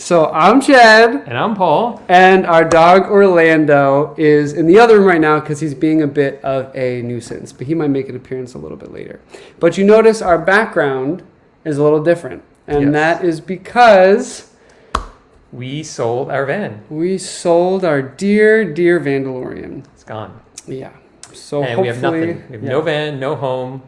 So I'm Chad. And I'm Paul. And our dog Orlando is in the other room right now because he's being a bit of a nuisance. But he might make an appearance a little bit later. But you notice our background is a little different. And that is because we sold our van. We sold our dear, dear Vandalorian. It's gone. Yeah. So and hopefully we have nothing. We have no van, no home,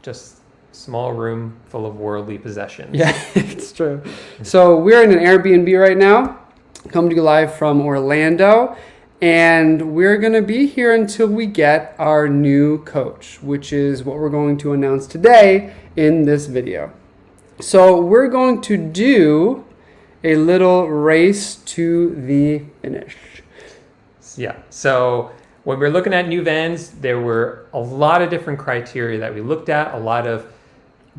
just a small room full of worldly possessions. Yeah, it's true. So we're in an Airbnb right now, coming to you live from Orlando, and we're going to be here until we get our new coach, which is what we're going to announce today in this video. So we're going to do a little race to the finish. Yeah, so when we were looking at new vans, there were a lot of different criteria that we looked at, a lot of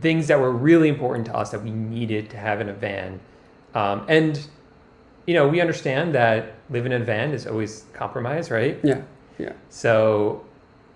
things that were really important to us that we needed to have in a van. And, you know, we understand that living in a van is always compromise, right? Yeah. So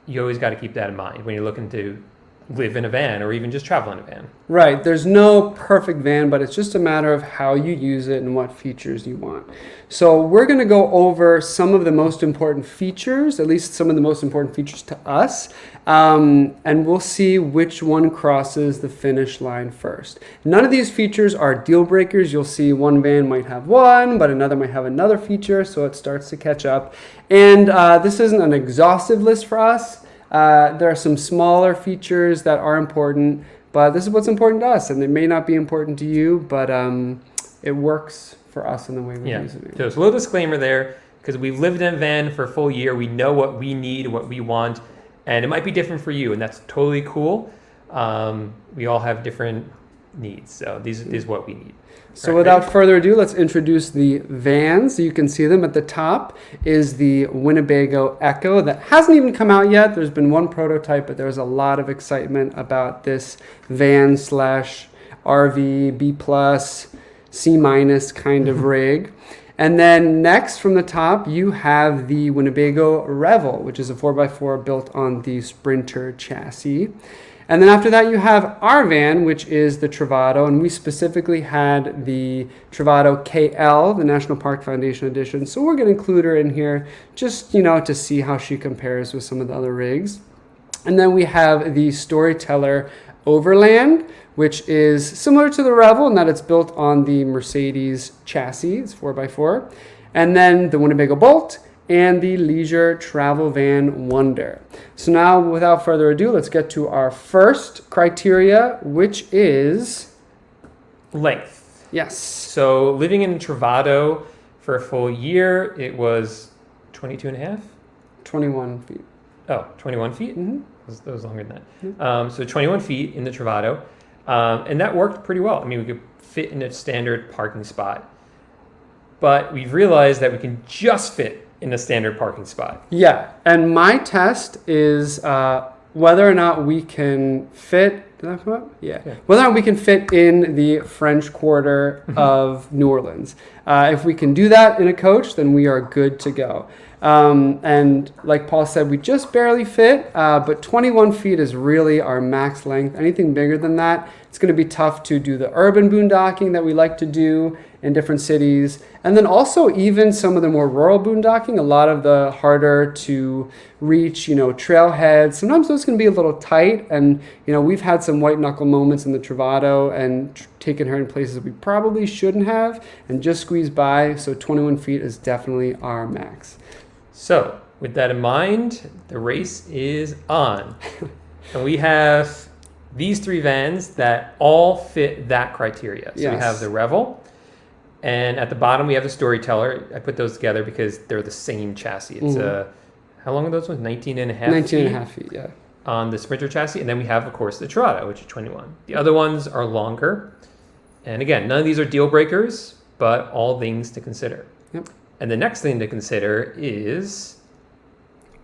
you always got to keep that in mind when you're looking to live in a van or even just travel in a van. Right. There's no perfect van, but it's just a matter of how you use it and what features you want. So we're going to go over some of the most important features, at least some of the most important features to us, and we'll see which one crosses the finish line first. None of these features are deal breakers. You'll see one van might have one, but another might have another feature, so it starts to catch up. And this isn't an exhaustive list for us. There are some smaller features that are important, but this is what's important to us, and it may not be important to you, but it works for us in the way we use it. So it's a little disclaimer there, because we've lived in a van for a full year. We know what we need, what we want, and it might be different for you, and that's totally cool. We all have different needs, so this is what we need. So without further ado, let's introduce the vans. You can see them at the top is the Winnebago Echo that hasn't even come out yet. There's been one prototype, but there's a lot of excitement about this van slash RV, B+, C- kind of rig. And then next from the top, you have the Winnebago Revel, which is a 4x4 built on the Sprinter chassis. And then after that, you have our van, which is the Travato, and we specifically had the Travato KL, the National Park Foundation edition. So we're going to include her in here just, to see how she compares with some of the other rigs. And then we have the Storyteller Overland, which is similar to the Revel in that it's built on the Mercedes chassis. It's 4x4. And then the Winnebago Bolt and the Leisure Travel Van Wonder. So now, without further ado, let's get to our first criteria, which is length. Yes. So living in Travato for a full year, it was 22 and a half? 21 feet. Oh, 21 feet? Mm-hmm. That was longer than that. So 21 feet in the Travato. And that worked pretty well. I mean, we could fit in a standard parking spot. But we've realized that we can just fit in a standard parking spot. Yeah, and my test is whether or not we can fit. Did that come up? Yeah. Whether or not we can fit in the French Quarter of New Orleans. If we can do that in a coach, then we are good to go. And like Paul said, we just barely fit, but 21 feet is really our max length. Anything bigger than that, it's going to be tough to do the urban boondocking that we like to do in different cities. And then also even some of the more rural boondocking, a lot of the harder to reach, trailheads. Sometimes those can be a little tight. And, we've had some white knuckle moments in the Travato and taken her in places we probably shouldn't have and just squeezed by. So 21 feet is definitely our max. So with that in mind, the race is on. And we have these three vans that all fit that criteria. So we have the Revel, and at the bottom we have the Storyteller. I put those together because they're the same chassis. It's how long are those ones? 19 and a half 19 and a half feet, yeah. On the Sprinter chassis. And then we have, of course, the Travato, which is 21. The other ones are longer. And again, none of these are deal breakers, but all things to consider. Yep. And the next thing to consider is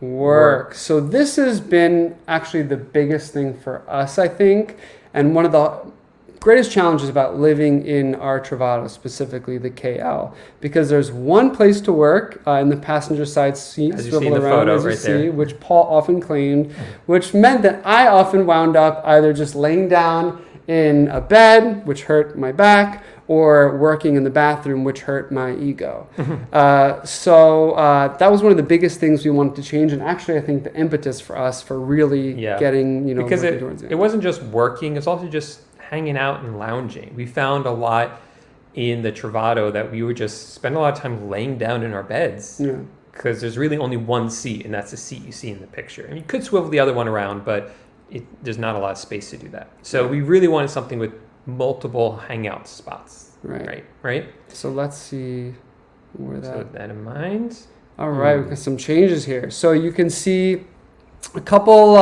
work. So this has been actually the biggest thing for us, I think, and one of the greatest challenges about living in our Travato, specifically the KL, because there's one place to work in the passenger side seat, as you see in the photo right there, which Paul often claimed, which meant that I often wound up either just laying down in a bed, which hurt my back, or working in the bathroom, which hurt my ego. So that was one of the biggest things we wanted to change, and actually I think the impetus for us for really getting, because it wasn't just working, it's also just hanging out and lounging. We found a lot in the Travato that we would just spend a lot of time laying down in our beds because there's really only one seat, and that's the seat you see in the picture. And you could swivel the other one around, but there's not a lot of space to do that. So we really wanted something with multiple hangout spots. Right. So let's see where that. So with that in mind. All right, we've got some changes here. So you can see a couple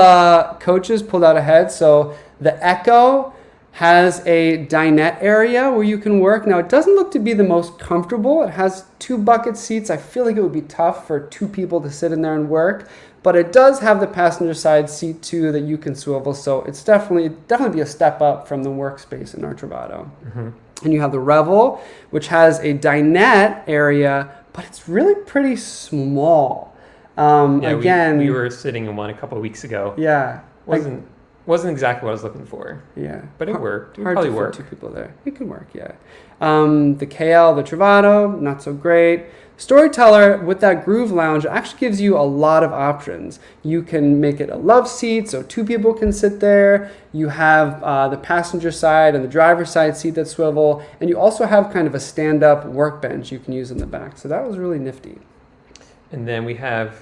coaches pulled out ahead. So the Echo has a dinette area where you can work. Now, it doesn't look to be the most comfortable. It has 2 bucket seats. I feel like it would be tough for 2 people to sit in there and work, but it does have the passenger side seat too that you can swivel. So it's definitely be a step up from the Workspace in our Travato. And you have the Revel, which has a dinette area, but it's really pretty small. Again, we were sitting in one a couple of weeks ago. Yeah. Wasn't exactly what I was looking for. Yeah. But it worked. It would hard probably to work. Fit 2 people there. It could work, yeah. The KL, the Travato, not so great. Storyteller, with that groove lounge, actually gives you a lot of options. You can make it a love seat, so 2 people can sit there. You have the passenger side and the driver's side seat that swivel. And you also have kind of a stand-up workbench you can use in the back. So that was really nifty. And then we have...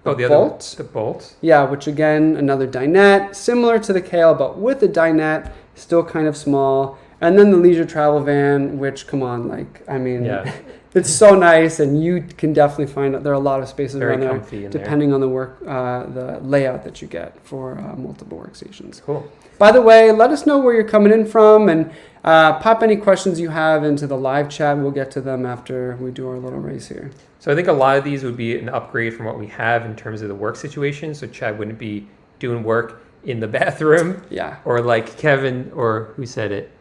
the bolt. The bolt. Yeah, which again, another dinette, similar to the KL, but with a dinette, still kind of small. And then the leisure travel van, which, come on, it's so nice, and you can definitely find out there are a lot of spaces around there, depending on the layout that you get for multiple workstations. Cool. By the way, let us know where you're coming in from, and pop any questions you have into the live chat. We'll get to them after we do our little race here. So I think a lot of these would be an upgrade from what we have in terms of the work situation. So Chad wouldn't be doing work in the bathroom. Yeah. Or like Kevin, or who said it?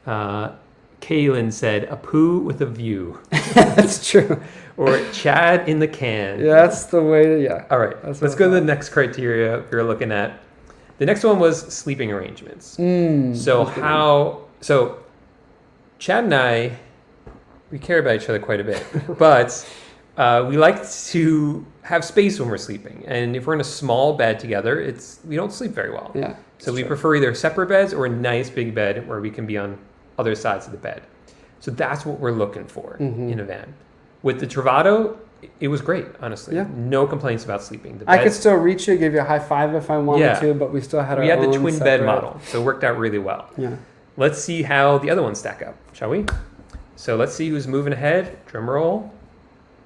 Kaylin said, a poo with a view. That's true. Or Chad in the can. Yeah, that's the way to, All right, let's go to the next criteria we were looking at. The next one was sleeping arrangements. So Chad and I, we care about each other quite a bit, but we like to have space when we're sleeping. And if we're in a small bed together, we don't sleep very well. Yeah. So we prefer either separate beds or a nice big bed where we can be on other sides of the bed. So that's what we're looking for in a van. With the Travato, it was great, honestly. Yeah. No complaints about sleeping. I could still reach you, give you a high five if I wanted to, but we still had We had the twin bed model, so it worked out really well. Yeah. Let's see how the other ones stack up, shall we? So let's see who's moving ahead. Drum roll.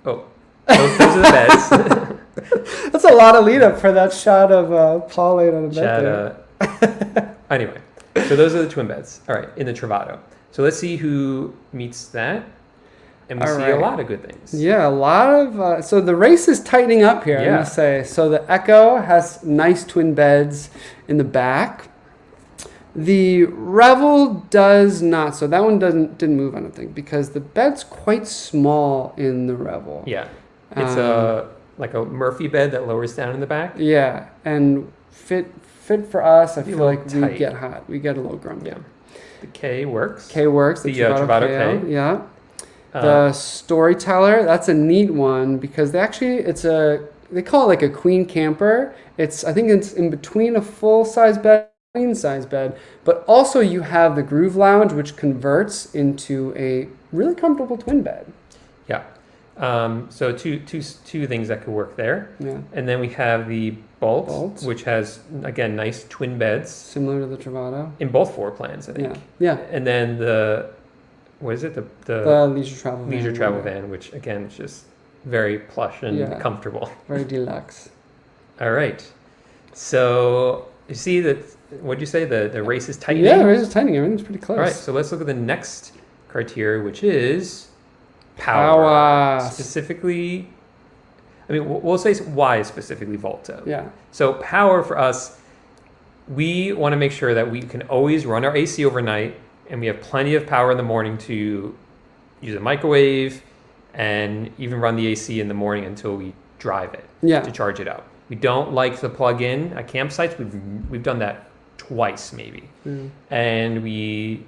Oh, those are the beds. That's a lot of lead up for that shot of Paul laying on the bed there. Anyway, so those are the twin beds. All right, in the Travato. So let's see who meets that. And we see a lot of good things. Yeah, a lot of... so the race is tightening up here, I must say. So the Echo has nice twin beds in the back. The Revel does not. So that one didn't move, I don't think, because the bed's quite small in the Revel. Yeah. It's like a Murphy bed that lowers down in the back. Yeah, and fit for us. I feel like tight. we get hot. We get a little grumpy. Yeah. The K works. K works. The Travato K. Yeah. The Storyteller, that's a neat one because they call it like a queen camper. I think it's in between a full-size bed and a queen-size bed, but also you have the Groove Lounge, which converts into a really comfortable twin bed. Yeah. So two things that could work there. Yeah. And then we have the Bolt, which has, again, nice twin beds. Similar to the Travato. In both floor plans, I think. Yeah. And then the leisure travel van, which again is just very plush and comfortable. Very deluxe. All right. So you see that, what'd you say? The race is tightening? Yeah, the race is tightening. Everything's pretty close. All right. So let's look at the next criteria, which is power. Specifically, we'll say why specifically Volta. Yeah. So power for us, we want to make sure that we can always run our AC overnight, and we have plenty of power in the morning to use a microwave and even run the AC in the morning until we drive it to charge it up. We don't like to plug in at campsites. We've done that twice maybe. And we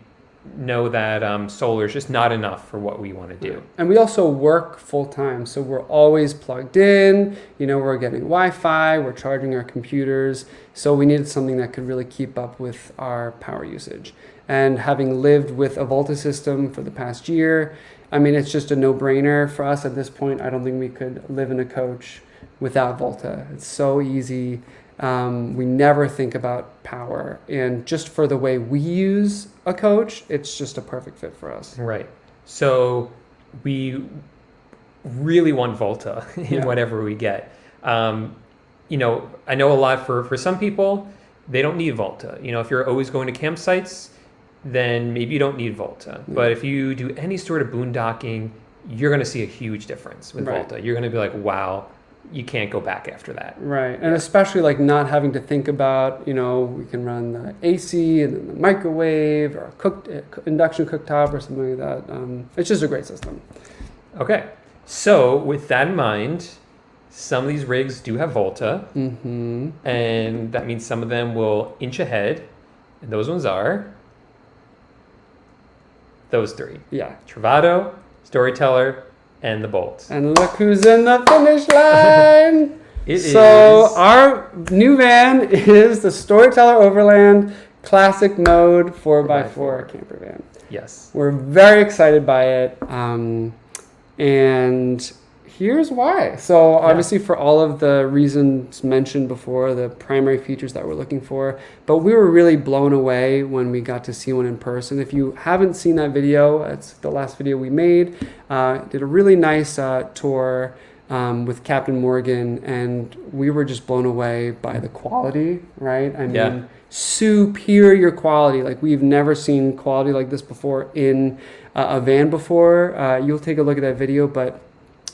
know that solar is just not enough for what we want to do. And we also work full time, so we're always plugged in. We're getting Wi-Fi, we're charging our computers, so we needed something that could really keep up with our power usage. And having lived with a Volta system for the past year, I mean, it's just a no-brainer for us at this point. I don't think we could live in a coach without Volta. It's so easy. We never think about power, and just for the way we use a coach, it's just a perfect fit for us. Right. So we really want Volta in whatever we get. I know a lot for some people, they don't need Volta. If you're always going to campsites, then maybe you don't need Volta. But if you do any sort of boondocking, you're going to see a huge difference with Volta. You're going to be like, wow, you can't go back after that. Right. And especially like not having to think about, we can run the AC and then the microwave or a induction cooktop or something like that. It's just a great system. Okay. So with that in mind, some of these rigs do have Volta. Mm-hmm. And that means some of them will inch ahead. And those ones are those three. Yeah. Travato, Storyteller, and the Bolt. And look who's in the finish line. Is our new van is the Storyteller Overland Classic Mode 4x4 camper van. Yes. We're very excited by it. And here's why. So obviously for all of the reasons mentioned before, the primary features that we're looking for, but we were really blown away when we got to see one in person. If you haven't seen that video, it's the last video we made. Did a really nice tour with Captain Morgan, and we were just blown away by the quality, right? I mean, superior quality. Like, we've never seen quality like this before in a van before. You'll take a look at that video, but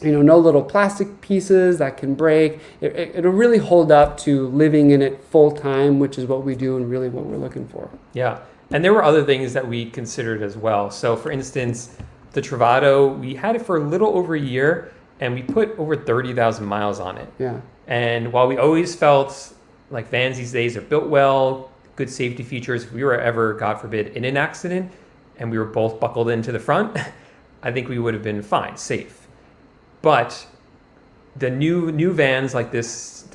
no little plastic pieces that can break. It'll really hold up to living in it full time, which is what we do and really what we're looking for. Yeah. And there were other things that we considered as well. So for instance, the Travato, we had it for a little over a year and we put over 30,000 miles on it. Yeah. And while we always felt like vans these days are built well, good safety features, if we were ever, God forbid, in an accident and we were both buckled into the front, I think we would have been fine, safe. But the new vans like this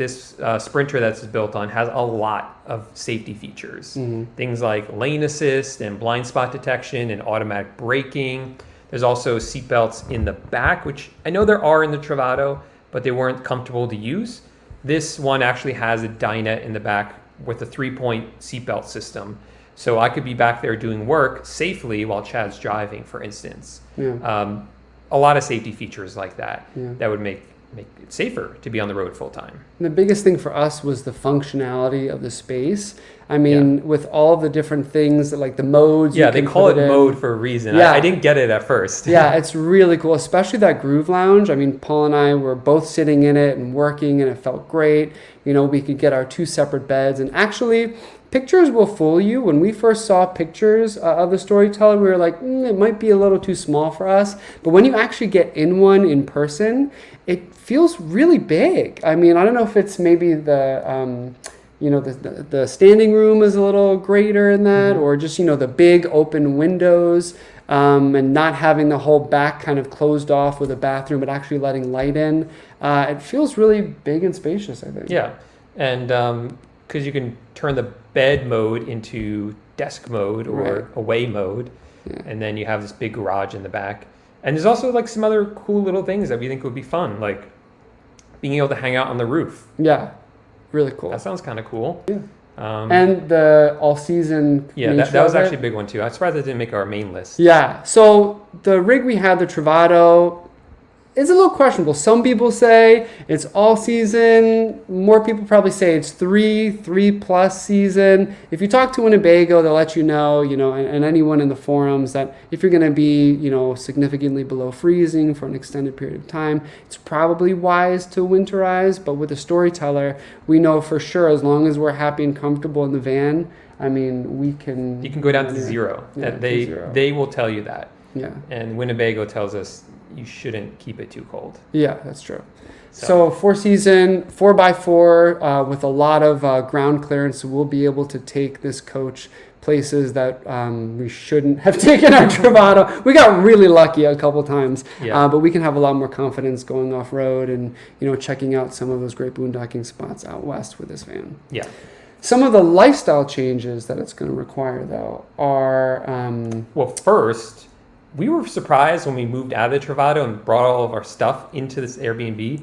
Sprinter that's built on has a lot of safety features. Mm-hmm. Things like lane assist and blind spot detection and automatic braking. There's also seat belts in the back, which I know there are in the Travato, but they weren't comfortable to use. This one actually has a dinette in the back with a 3-point seatbelt system. So I could be back there doing work safely while Chad's driving, for instance. Yeah. A lot of safety features like that that would make it safer to be on the road full time. And the biggest thing for us was the functionality of the space. I mean, with all the different things that, like the modes. Yeah, they call it mode for a reason. Yeah. I didn't get it at first. Yeah, it's really cool, especially that Groove Lounge. I mean, Paul and I were both sitting in it and working, and it felt great. We could get our 2 separate beds, and actually, pictures will fool you. When we first saw pictures of the Storyteller, we were like, it might be a little too small for us. But when you actually get in one in person, it feels really big. I mean, I don't know if it's maybe the standing room is a little greater in that, or just, the big open windows, and not having the whole back kind of closed off with a bathroom, but actually letting light in. It feels really big and spacious, I think. Yeah, and because you can turn the bed mode into desk mode or away mode, and then you have this big garage in the back. And there's also like some other cool little things that we think would be fun, like being able to hang out on the roof. Yeah, really cool. That sounds kind of cool. Yeah. And the all-season. Yeah, that was actually a big one too. I'm surprised that didn't make our main list. Yeah, so the rig we had, the Travato, is a little questionable. Some people say it's all season. More people probably say it's 3+ season. If you talk to Winnebago, they'll let you know, and anyone in the forums, that if you're going to be, significantly below freezing for an extended period of time, it's probably wise to winterize. But with the Storyteller, we know for sure, as long as we're happy and comfortable in the van, I mean, we can. You can go down to 0. Yeah, they will tell you that. Yeah. And Winnebago tells us you shouldn't keep it too cold. Yeah, that's true. So 4-season, 4x4 with a lot of ground clearance. So we'll be able to take this coach places that we shouldn't have taken our Travato. We got really lucky a couple times, but we can have a lot more confidence going off road and checking out some of those great boondocking spots out west with this van. Yeah. Some of the lifestyle changes that it's going to require, though, are well, first, we were surprised when we moved out of the Travato and brought all of our stuff into this Airbnb,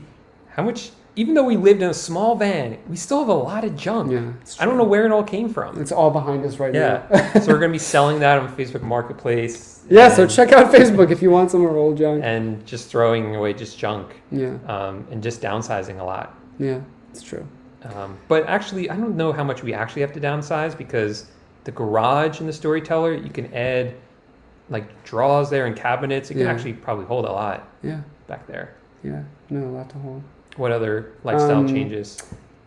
how much, even though we lived in a small van, we still have a lot of junk. Yeah, I don't know where it all came from. It's all behind us right now. So we're going to be selling that on Facebook Marketplace. Yeah, so check out Facebook if you want some of our old junk. And just throwing away just junk. Yeah. And just downsizing a lot. Yeah, it's true. But actually, I don't know how much we actually have to downsize, because the garage and the Storyteller, you can add like drawers there and cabinets. It can actually probably hold a lot back there. Yeah, no, a lot to hold. What other lifestyle changes?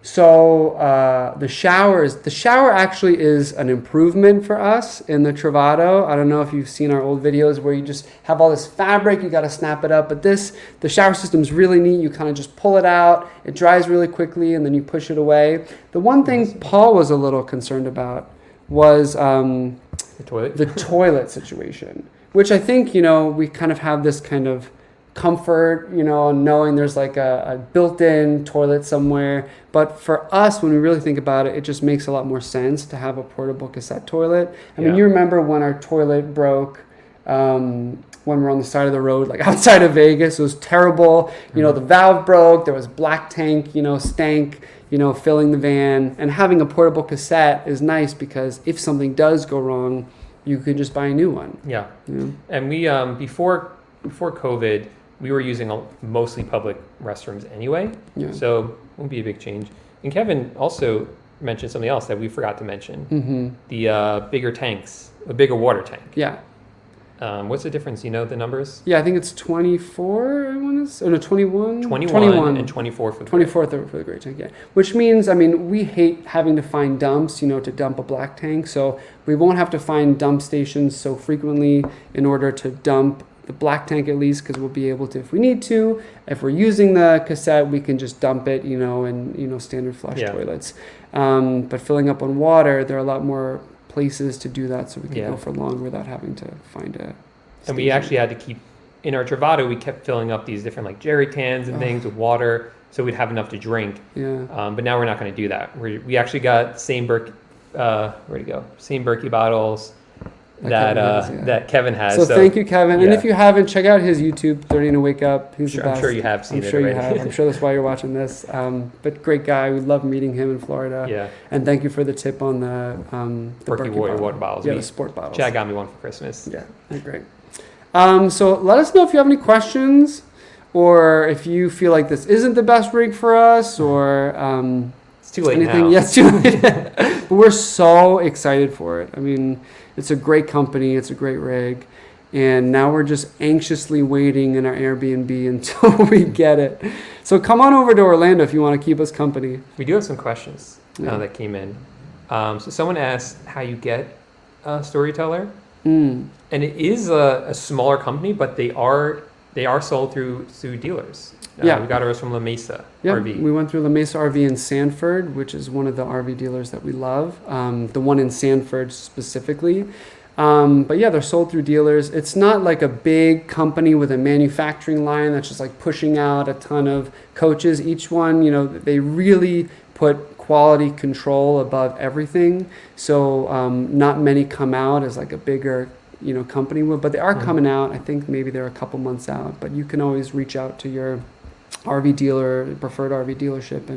So the shower actually is an improvement for us in the Travato. I don't know if you've seen our old videos where you just have all this fabric, you got to snap it up. But the shower system's really neat. You kind of just pull it out, it dries really quickly, and then you push it away. The one thing Paul was a little concerned about was the toilet situation, which I think, we kind of have this kind of comfort, knowing there's like a built-in toilet somewhere. But for us, when we really think about it, it just makes a lot more sense to have a portable cassette toilet. I mean, you remember when our toilet broke when we were on the side of the road, like outside of Vegas. It was terrible. The valve broke. There was black tank, stank, filling the van. And having a portable cassette is nice because if something does go wrong, you could just buy a new one. Yeah. And we, before COVID, we were using mostly public restrooms anyway. So it won't be a big change. And Kevin also mentioned something else that we forgot to mention. The bigger tanks, a bigger water tank. Yeah. What's the difference? You know the numbers? Yeah, I think it's 24, I want to say. Oh, no, 21? 21 and 24 for the 24 for the great tank, yeah. Which means, we hate having to find dumps, to dump a black tank. So we won't have to find dump stations so frequently in order to dump the black tank, at least, because we'll be able to, if we need to. If we're using the cassette, we can just dump it, in standard flush toilets. But filling up on water, there are a lot more places to do that, so we can go for longer without having to find a station. And we actually had to keep, in our Travato, we kept filling up these different like jerry cans and things with water, so we'd have enough to drink. But now we're not going to do that. We actually got same Berkey, same Berkey bottles that Kevin has. So thank you, Kevin. And if you haven't, check out his YouTube, 30 to Wake Up. He's the best. I'm sure you have seen it already. You have. I'm sure that's why you're watching this. But great guy. We love meeting him in Florida. Yeah. And thank you for the tip on the Berkey water bottles. Yeah, the sport bottles. Chad got me one for Christmas. Yeah, they're great. So let us know if you have any questions, or if you feel like this isn't the best rig for us, or it's too late anything. now. Yes, too late. But we're so excited for it. It's a great company. It's a great rig. And now we're just anxiously waiting in our Airbnb until we get it. So come on over to Orlando if you want to keep us company. We do have some questions that came in. So someone asked how you get a Storyteller. And it is a smaller company, but they are sold through dealers. We got ours from La Mesa RV. We went through La Mesa RV in Sanford, which is one of the RV dealers that we love. The one in Sanford specifically. But they're sold through dealers. It's not like a big company with a manufacturing line that's just like pushing out a ton of coaches. Each one, they really put quality control above everything. So not many come out as like a bigger company would, but they are coming out. I think maybe they're a couple months out, but you can always reach out to your RV dealer, preferred RV dealership,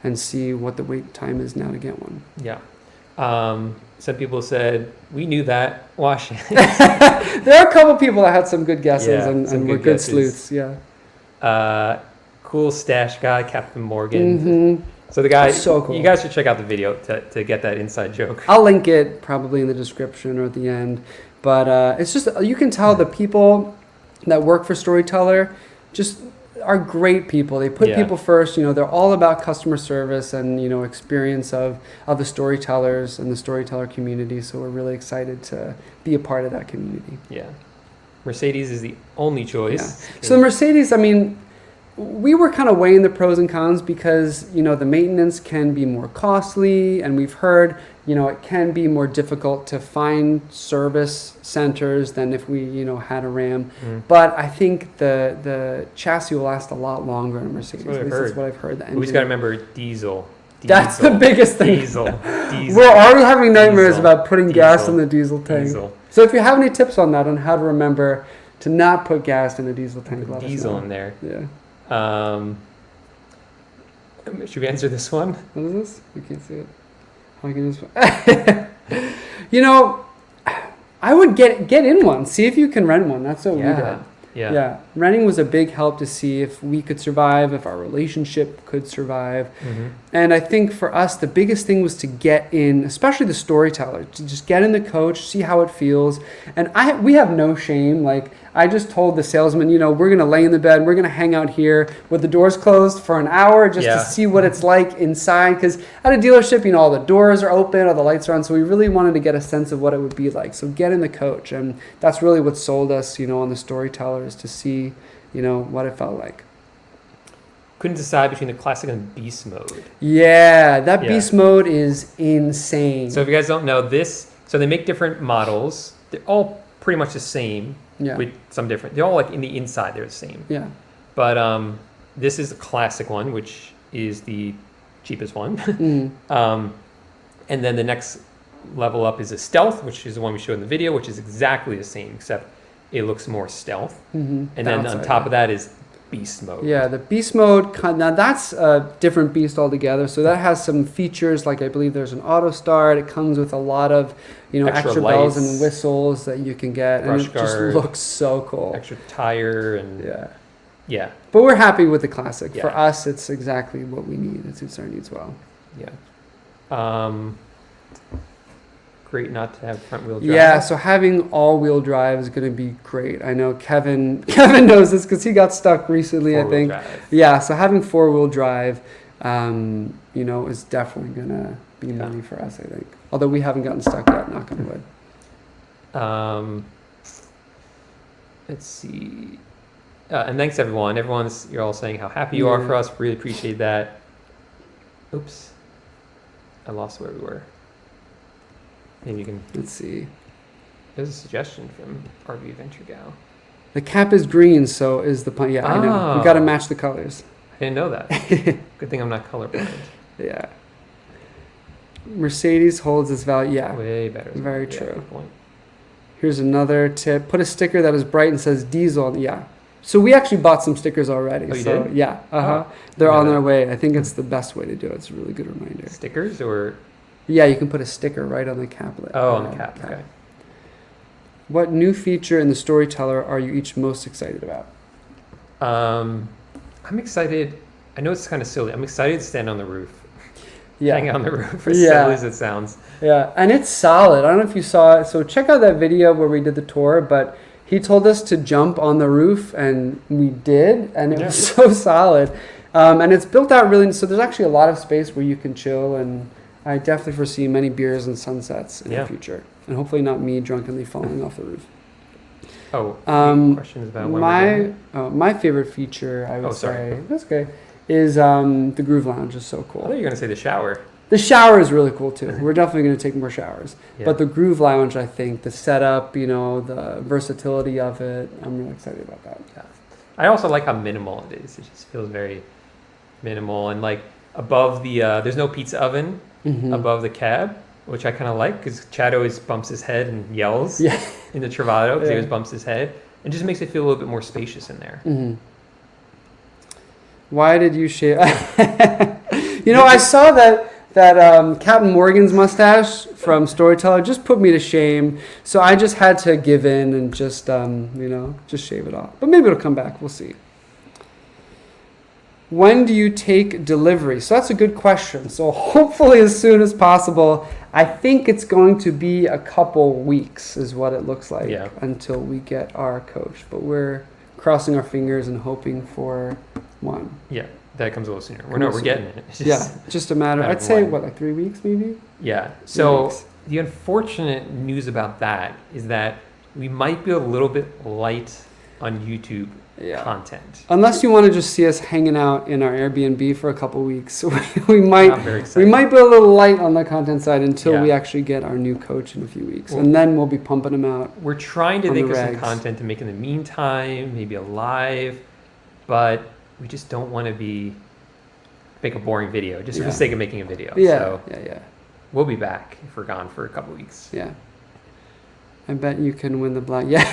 and see what the wait time is now to get one. Some people said, we knew that, wash it. There are a couple people that had some good guesses and were good sleuths. Cool stash guy, Captain Morgan. So the guy, so cool. You guys should check out the video to get that inside joke. I'll link it probably in the description or at the end. But it's just, you can tell the people that work for Storyteller just are great people. They put people first. They're all about customer service and, experience of the storytellers and the storyteller community. So we're really excited to be a part of that community. Mercedes is the only choice. So the Mercedes, we were kind of weighing the pros and cons because, the maintenance can be more costly, and we've heard, it can be more difficult to find service centers than if we, had a Ram. But I think the chassis will last a lot longer in a Mercedes. That's what I've heard. We just got to remember diesel. That's the biggest thing. Diesel. We're already having nightmares about putting gas in the diesel tank. So if you have any tips on that, on how to remember to not put gas in a diesel tank, let us know. Diesel in there. Yeah. Should we answer this one? What is this? I can't see it. How can I would get in one. See if you can rent one. That's what we did. Yeah. Renting was a big help to see if we could survive, if our relationship could survive. And I think for us, the biggest thing was to get in, especially the storyteller, to just get in the coach, see how it feels. And we have no shame. Like, I just told the salesman, we're going to lay in the bed, we're going to hang out here with the doors closed for an hour just to see what it's like inside. Because at a dealership, all the doors are open, all the lights are on. So we really wanted to get a sense of what it would be like. So get in the coach. And that's really what sold us, on the storyteller, is to see, what it felt like. Couldn't decide between the classic and beast mode. Yeah, that beast mode is insane. So if you guys don't know this, so they make different models. They're all pretty much the same. With some different. They're all like in the inside, they're the same. Yeah. But this is the classic one, which is the cheapest one. And then the next level up is a stealth, which is the one we showed in the video, which is exactly the same, except it looks more stealth. And then on top of that is beast mode. Yeah, the beast mode, now that's a different beast altogether. So that has some features, like I believe there's an auto start. It comes with a lot of, extra bells and whistles that you can get. And it just looks so cool. Extra tire and... Yeah. But we're happy with the classic. For us, it's exactly what we need. It suits our needs well. Yeah. Great not to have front wheel drive. Yeah, so having all-wheel drive is going to be great. I know Kevin knows this because he got stuck recently, I think. Drive. Yeah, so having four-wheel drive, is definitely going to be money for us, I think. Although we haven't gotten stuck yet, knock on wood. Let's see. And thanks, everyone. You're all saying how happy you are for us. Really appreciate that. Oops. I lost where we were. Maybe you can... Let's see. There's a suggestion from RV Venture Gal. The cap is green, so is the... Yeah, I know. We've got to match the colors. I didn't know that. Good thing I'm not colorblind. Yeah. Mercedes holds its value. Yeah. Way better. Very true. Good point. Here's another tip. Put a sticker that is bright and says diesel. Yeah. So we actually bought some stickers already. Oh, you did? Yeah. They're on their way. I think it's the best way to do it. It's a really good reminder. Stickers or... Yeah, you can put a sticker right on the cap lid. Oh, on the cap. Okay. What new feature in the Storyteller are you each most excited about? I'm excited. I know it's kind of silly. I'm excited to stand on the roof. Yeah. Hang on the roof, as silly as it sounds. Yeah, and it's solid. I don't know if you saw it. So check out that video where we did the tour, but he told us to jump on the roof, and we did, and it was so solid. And it's built out really, so there's actually a lot of space where you can chill, and I definitely foresee many beers and sunsets in the future. And hopefully not me drunkenly falling off the roof. Questions about my favorite feature, I would say, that's okay, is the Groove Lounge is so cool. I thought you were going to say the shower. The shower is really cool too. We're definitely going to take more showers. Yeah. But the Groove Lounge, I think, the setup, the versatility of it, I'm really excited about that. Yeah. I also like how minimal it is. It just feels very minimal. And like above the, there's no pizza oven above the cab, which I kind of like because Chad always bumps his head and yells in the Travato because he always bumps his head. It just makes it feel a little bit more spacious in there. Why did you shave? I saw that Captain Morgan's mustache from Storyteller just put me to shame. So I just had to give in and just shave it off. But maybe it'll come back. We'll see. When do you take delivery? So that's a good question. So hopefully as soon as possible. I think it's going to be a couple weeks is what it looks like until we get our coach. But we're crossing our fingers and hoping for one. Yeah, that comes a little sooner. We're getting it. It's just a matter. I'd say, like 3 weeks maybe? Yeah. So the unfortunate news about that is that we might be a little bit light on YouTube content. Unless you want to just see us hanging out in our Airbnb for a couple weeks, we might Not very excited. we might be a little light on the content side until we actually get our new coach in a few weeks, and then we'll be pumping them out. We're trying to think of some content to make in the meantime, maybe a live, but we just don't want to make a boring video just for the sake of making a video. So we'll be back if we're gone for a couple weeks. Yeah. I bet you can win the black. Yeah.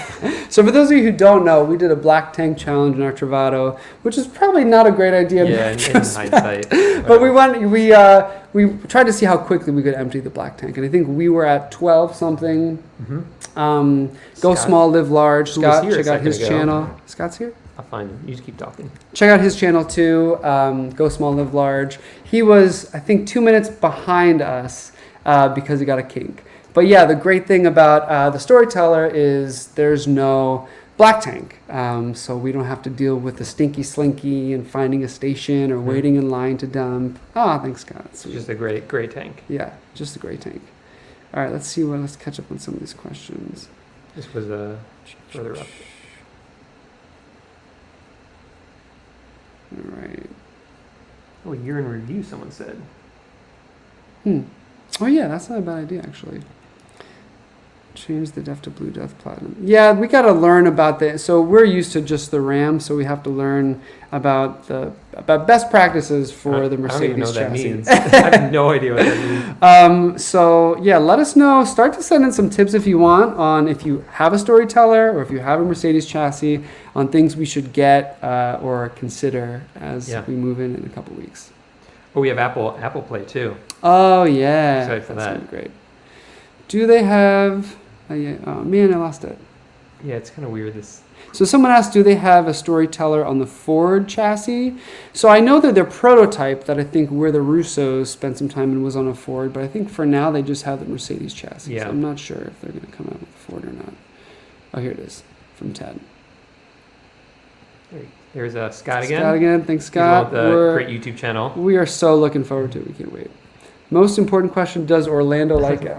So for those of you who don't know, we did a black tank challenge in our Travato, which is probably not a great idea. In hindsight. But we tried to see how quickly we could empty the black tank, and I think we were at 12 something. Mm-hmm. Go small, live large. Scott, check out his channel. Scott's here. I'll find him. You just keep talking. Check out his channel too. Go small, live large. He was, I think, 2 minutes behind us because he got a kink. But yeah, the great thing about the Storyteller is there's no black tank. So we don't have to deal with the stinky slinky and finding a station or waiting in line to dump. Thanks, Scott. It's just a great tank. Yeah, just a great tank. All right, let's catch up on some of these questions. This was further up. All right. Oh, year in review, someone said. Oh yeah, that's not a bad idea actually. Change the def to blue def platinum. Yeah, we got to learn about that. So we're used to just the RAM, so we have to learn about best practices for the Mercedes chassis. I don't even know what that means. I have no idea what that means. So yeah, let us know. Start to send in some tips if you want on if you have a Storyteller or if you have a Mercedes chassis on things we should get or consider as we move in a couple weeks. Oh, we have Apple Play too. Oh yeah, excited for that. Great. Do they have? Oh man, I lost it. Yeah, it's kind of weird. So someone asked, do they have a Storyteller on the Ford chassis? So I know that their prototype that I think where the Russos spent some time and was on a Ford, but I think for now they just have the Mercedes chassis. Yeah. So I'm not sure if they're going to come out with a Ford or not. Oh, here it is from Ted. There's Scott again. Scott again. Thanks, Scott. Great YouTube channel. We are so looking forward to it. We can't wait. Most important question, does Orlando like it?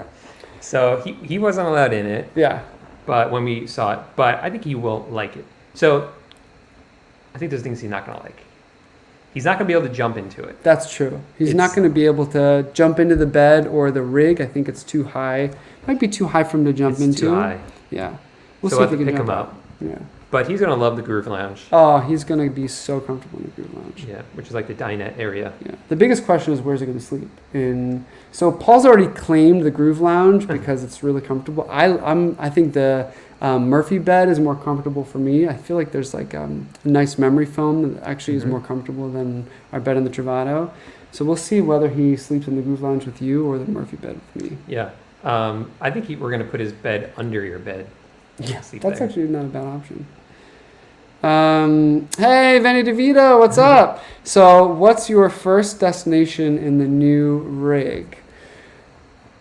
So he wasn't allowed in it. Yeah. But when we saw it, but I think he will like it. So I think there's things he's not going to like. He's not going to be able to jump into it. That's true. He's not going to be able to jump into the bed or the rig. I think it's too high. Might be too high for him to jump into. Too high. Yeah. We'll see see if we we can pick him up. Yeah. But he's going to love the Groove Lounge. Oh, he's going to be so comfortable in the Groove Lounge. Yeah, which is like the dinette area. Yeah. The biggest question is where's he going to sleep? So Paul's already claimed the Groove Lounge because it's really comfortable. I think the Murphy bed is more comfortable for me. I feel like there's like a nice memory foam that actually is more comfortable than our bed in the Travato. So we'll see whether he sleeps in the Groove Lounge with you or the Murphy bed with me. Yeah. I think we're going to put his bed under your bed. Yeah, that's actually not a bad option. Hey, Vinny DeVito, what's up? So, what's your first destination in the new rig?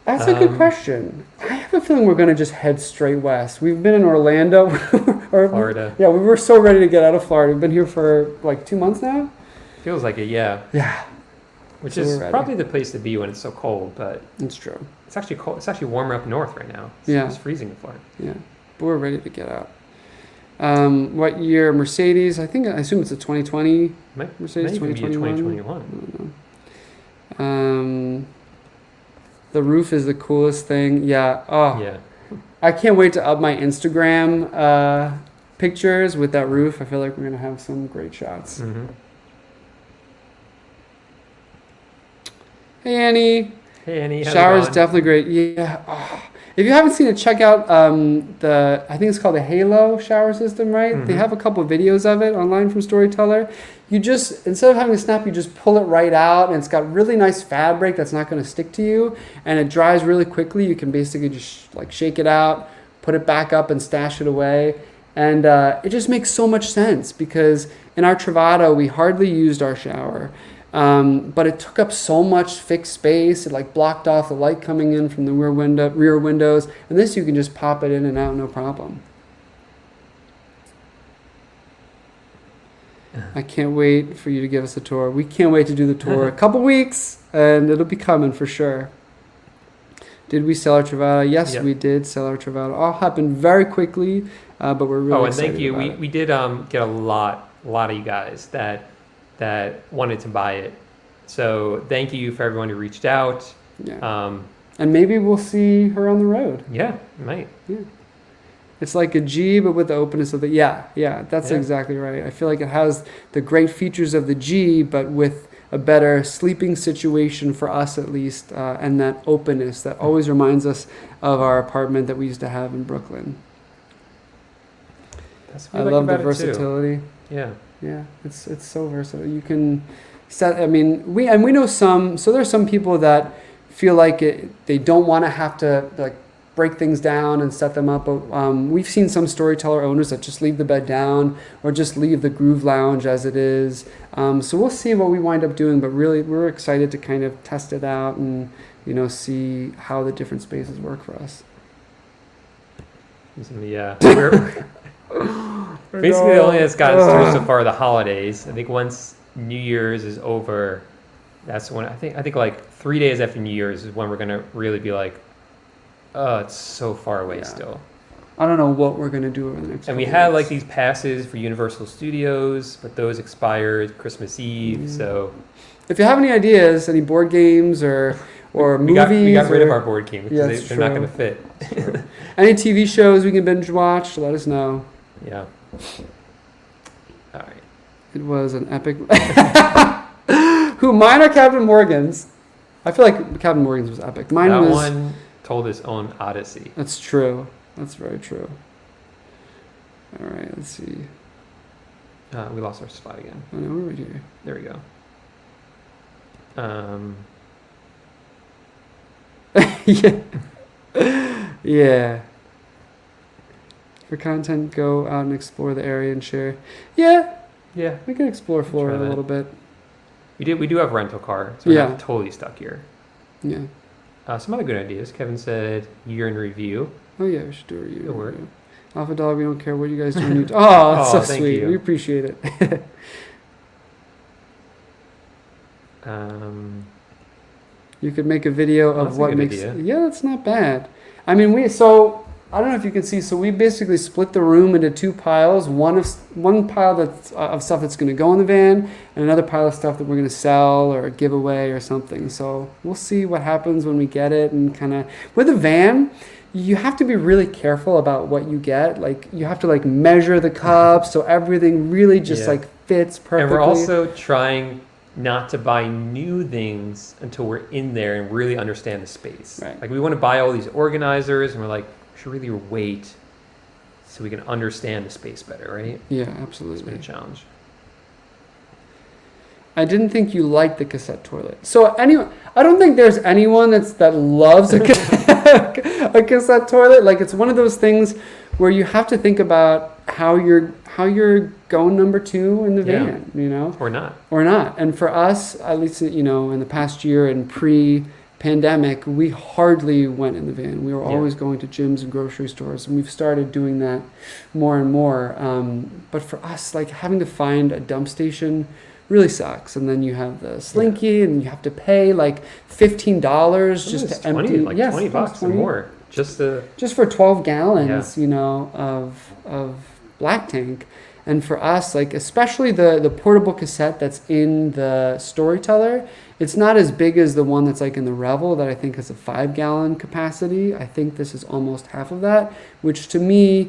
That's a good question. I have a feeling we're going to just head straight west. We've been in Orlando. Florida. Yeah, we were so ready to get out of Florida. We've been here for like 2 months now. Feels like it, yeah. Yeah. Which is probably the place to be when it's so cold, but... It's true. It's actually cold. It's actually warmer up north right now. It's freezing in Florida. Yeah, but we're ready to get out. What year Mercedes? I assume it's a 2020 Mercedes. 2021. 2021. I don't know. The roof is the coolest thing. Yeah. Oh. Yeah. I can't wait to up my Instagram pictures with that roof. I feel like we're gonna have some great shots. Mm-hmm. Hey Annie. Hey Annie. Shower is definitely great. Yeah. Oh. If you haven't seen it, check out I think it's called the Halo shower system, right? Mm-hmm. They have a couple of videos of it online from Storyteller. You just, instead of having a snap, you just pull it right out, and it's got really nice fabric that's not going to stick to you, and it dries really quickly. You can basically just like shake it out, put it back up, and stash it away. And it just makes so much sense because in our Travato, we hardly used our shower. But it took up so much fixed space. It like blocked off the light coming in from the rear windows. And this you can just pop it in and out, no problem. I can't wait for you to give us a tour. We can't wait to do the tour. A couple weeks, and it'll be coming for sure. Did we sell our Travato? Yes, Yep. we did sell our Travato. All happened very quickly, but we're really and excited thank you. about it. We did get a lot of you guys that wanted to buy it. So thank you for everyone who reached out. Yeah. And maybe we'll see her on the road. Yeah, might. Yeah. It's like a G, but with the openness of the, that's Yeah. exactly right. I feel like it has the great features of the G, but with a better sleeping situation for us at least, and that openness that always reminds us of our apartment that we used to have in Brooklyn. That's I love the versatility. Yeah. Yeah, it's so versatile. You can set. I mean, we know some. So there's some people that feel like they don't want to have to like break things down and set them up. But we've seen some storyteller owners that just leave the bed down or just leave the groove lounge as it is. So we'll see what we wind up doing. But really, we're excited to kind of test it out and see how the different spaces work for us. Yeah. Basically, the only that's gotten us through so far are the holidays. I think once New Year's is over, that's when I think like 3 days after New Year's is when we're gonna really be like, oh, it's so far away still. I don't know what we're gonna do over the next. And we had like these passes for Universal Studios, but those expired Christmas Eve. So if you have any ideas, any board games or movies, we got rid of our board game because they're not going to fit. Any TV shows we can binge watch, let us know. Yeah. All right. It was an epic. Mine are Captain Morgan's. I feel like Captain Morgan's was epic. Mine that was. One told its own odyssey. That's true. That's very true. All right, let's see. We lost our spot again. Oh no, we're right here. There we go. Yeah. For content, go out and explore the area and share. Yeah, we can explore Florida a little bit. We do have rental car, so we're not totally stuck here. Yeah. Some other good ideas. Kevin said year in review. Oh yeah, we should do a review. Good work. Alpha Dog, we don't care what you guys do. Oh, that's so thank sweet. you. We appreciate it. You could make a video of what makes. Idea. Yeah, that's not bad. I mean, I don't know if you can see. So we basically split the room into two piles. One pile that's of stuff that's going to go in the van, and another pile of stuff that we're going to sell or give away or something. So we'll see what happens when we get it, and kind of with a van. You have to be really careful about what you get. Like you have to like measure the cups so everything really just like fits perfectly. And we're also trying not to buy new things until we're in there and really understand the space. Right. Like we want to buy all these organizers, and we're like, we should really wait so we can understand the space better, right? Yeah, It's been absolutely. a challenge. I didn't think you liked the cassette toilet. So anyway, I don't think there's anyone that loves a cassette toilet. Like it's one of those things where you have to think about how you're going number two in the van, Or not. or not. And for us, at least in the past year and pre-pandemic, we hardly went in the van. We were always going to gyms and grocery stores, and we've started doing that more and more. But for us, like having to find a dump station really sucks. And then you have the Slinky, and you have to pay like $15 just to empty. Like $20 or more, just for 12 gallons, of black tank. And for us, like especially the portable cassette that's in the Storyteller, it's not as big as the one that's like in the Revel that I think has a 5-gallon capacity. I think this is almost half of that, which to me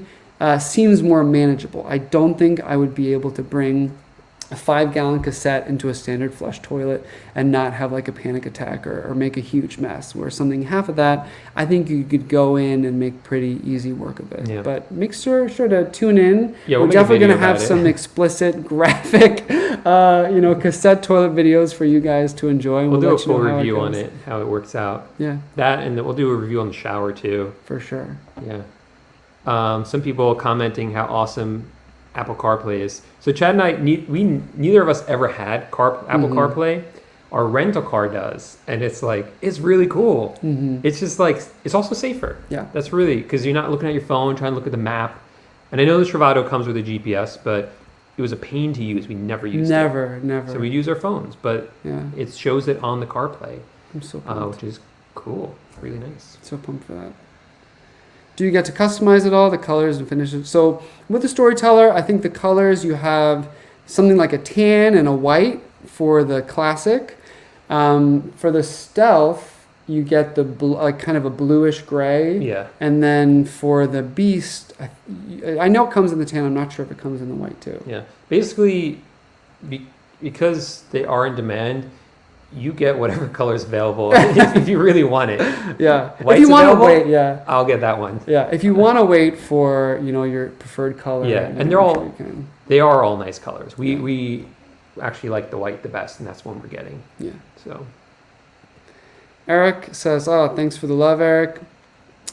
seems more manageable. I don't think I would be able to bring a 5-gallon cassette into a standard flush toilet and not have like a panic attack or make a huge mess. Where something half of that, I think you could go in and make pretty easy work of it. Yeah. But make sure to tune in. Yeah, we're definitely going to have some explicit graphic, cassette toilet videos for you guys to enjoy. We'll do a full review on it, how it works out. Yeah. That, and we'll do a review on the shower too. For sure. Yeah. Some people commenting how awesome Apple CarPlay is. So Chad and I, neither of us ever had Apple CarPlay. Our rental car does, and it's really cool. Mm-hmm. It's just like, it's also safer. Yeah. That's really, because you're not looking at your phone trying to look at the map. And I know the Travato comes with a GPS, but it was a pain to use. We never used it. Never. So we use our phones, but it shows it on the CarPlay, I'm so pumped. which is Cool. Really nice. So pumped for that. Do you get to customize it all, the colors and finishes? So with the Storyteller, I think the colors, you have something like a tan and a white for the classic. For the Stealth, you get the like kind of a bluish gray. Yeah. And then for the Beast, I know it comes in the tan. I'm not sure if it comes in the white too. Yeah. Basically, because they are in demand, you get whatever color is available if you really want it. Yeah. White's if you want to available, wait, yeah. I'll get that one. Yeah. If you want to wait for, your preferred color. Yeah. And they are all nice colors. We actually like the white the best, and that's one we're getting. Yeah. So Eric says, "Oh, thanks for the love, Eric.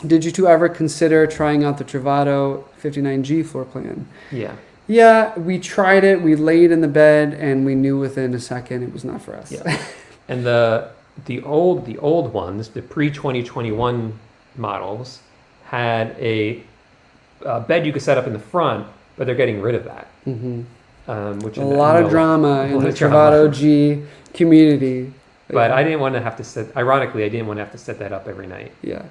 Did you two ever consider trying out the Travato 59G floor plan?" Yeah. Yeah, we tried it. We laid in the bed, and we knew within a second it was not for us. Yeah. And the old ones, the pre-2021 models, had a bed you could set up in the front, but they're getting rid of that. Mm-hmm. Which a lot of drama in the Travato G community. But I didn't want to have to set. Ironically, I didn't want to have to set that up every night. Yeah.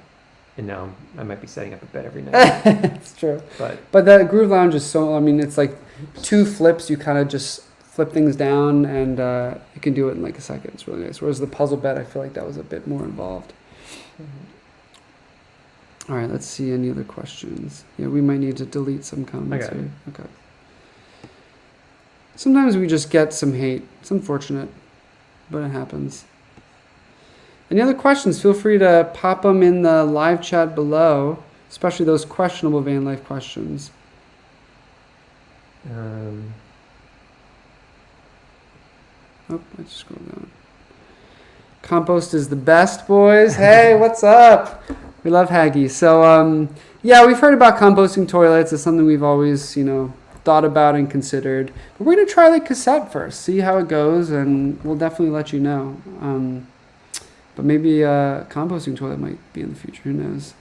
And now I might be setting up a bed every night. It's true. But the Groove Lounge is so. I mean, it's like 2 flips. You kind of just flip things down, and you can do it in like a second. It's really nice. Whereas the puzzle bed, I feel like that was a bit more involved. All right, let's see any other questions. Yeah, we might need to delete some comments here. Okay. Sometimes we just get some hate. It's unfortunate, but it happens. Any other questions? Feel free to pop them in the live chat below, especially those questionable van life questions. Oh, I just scrolled down. Compost is the best, boys. Hey, what's up? We love Haggy. So, yeah, we've heard about composting toilets. It's something we've always, thought about and considered. But we're going to try the cassette first, see how it goes, and we'll definitely let you know. But maybe a composting toilet might be in the future. Who knows?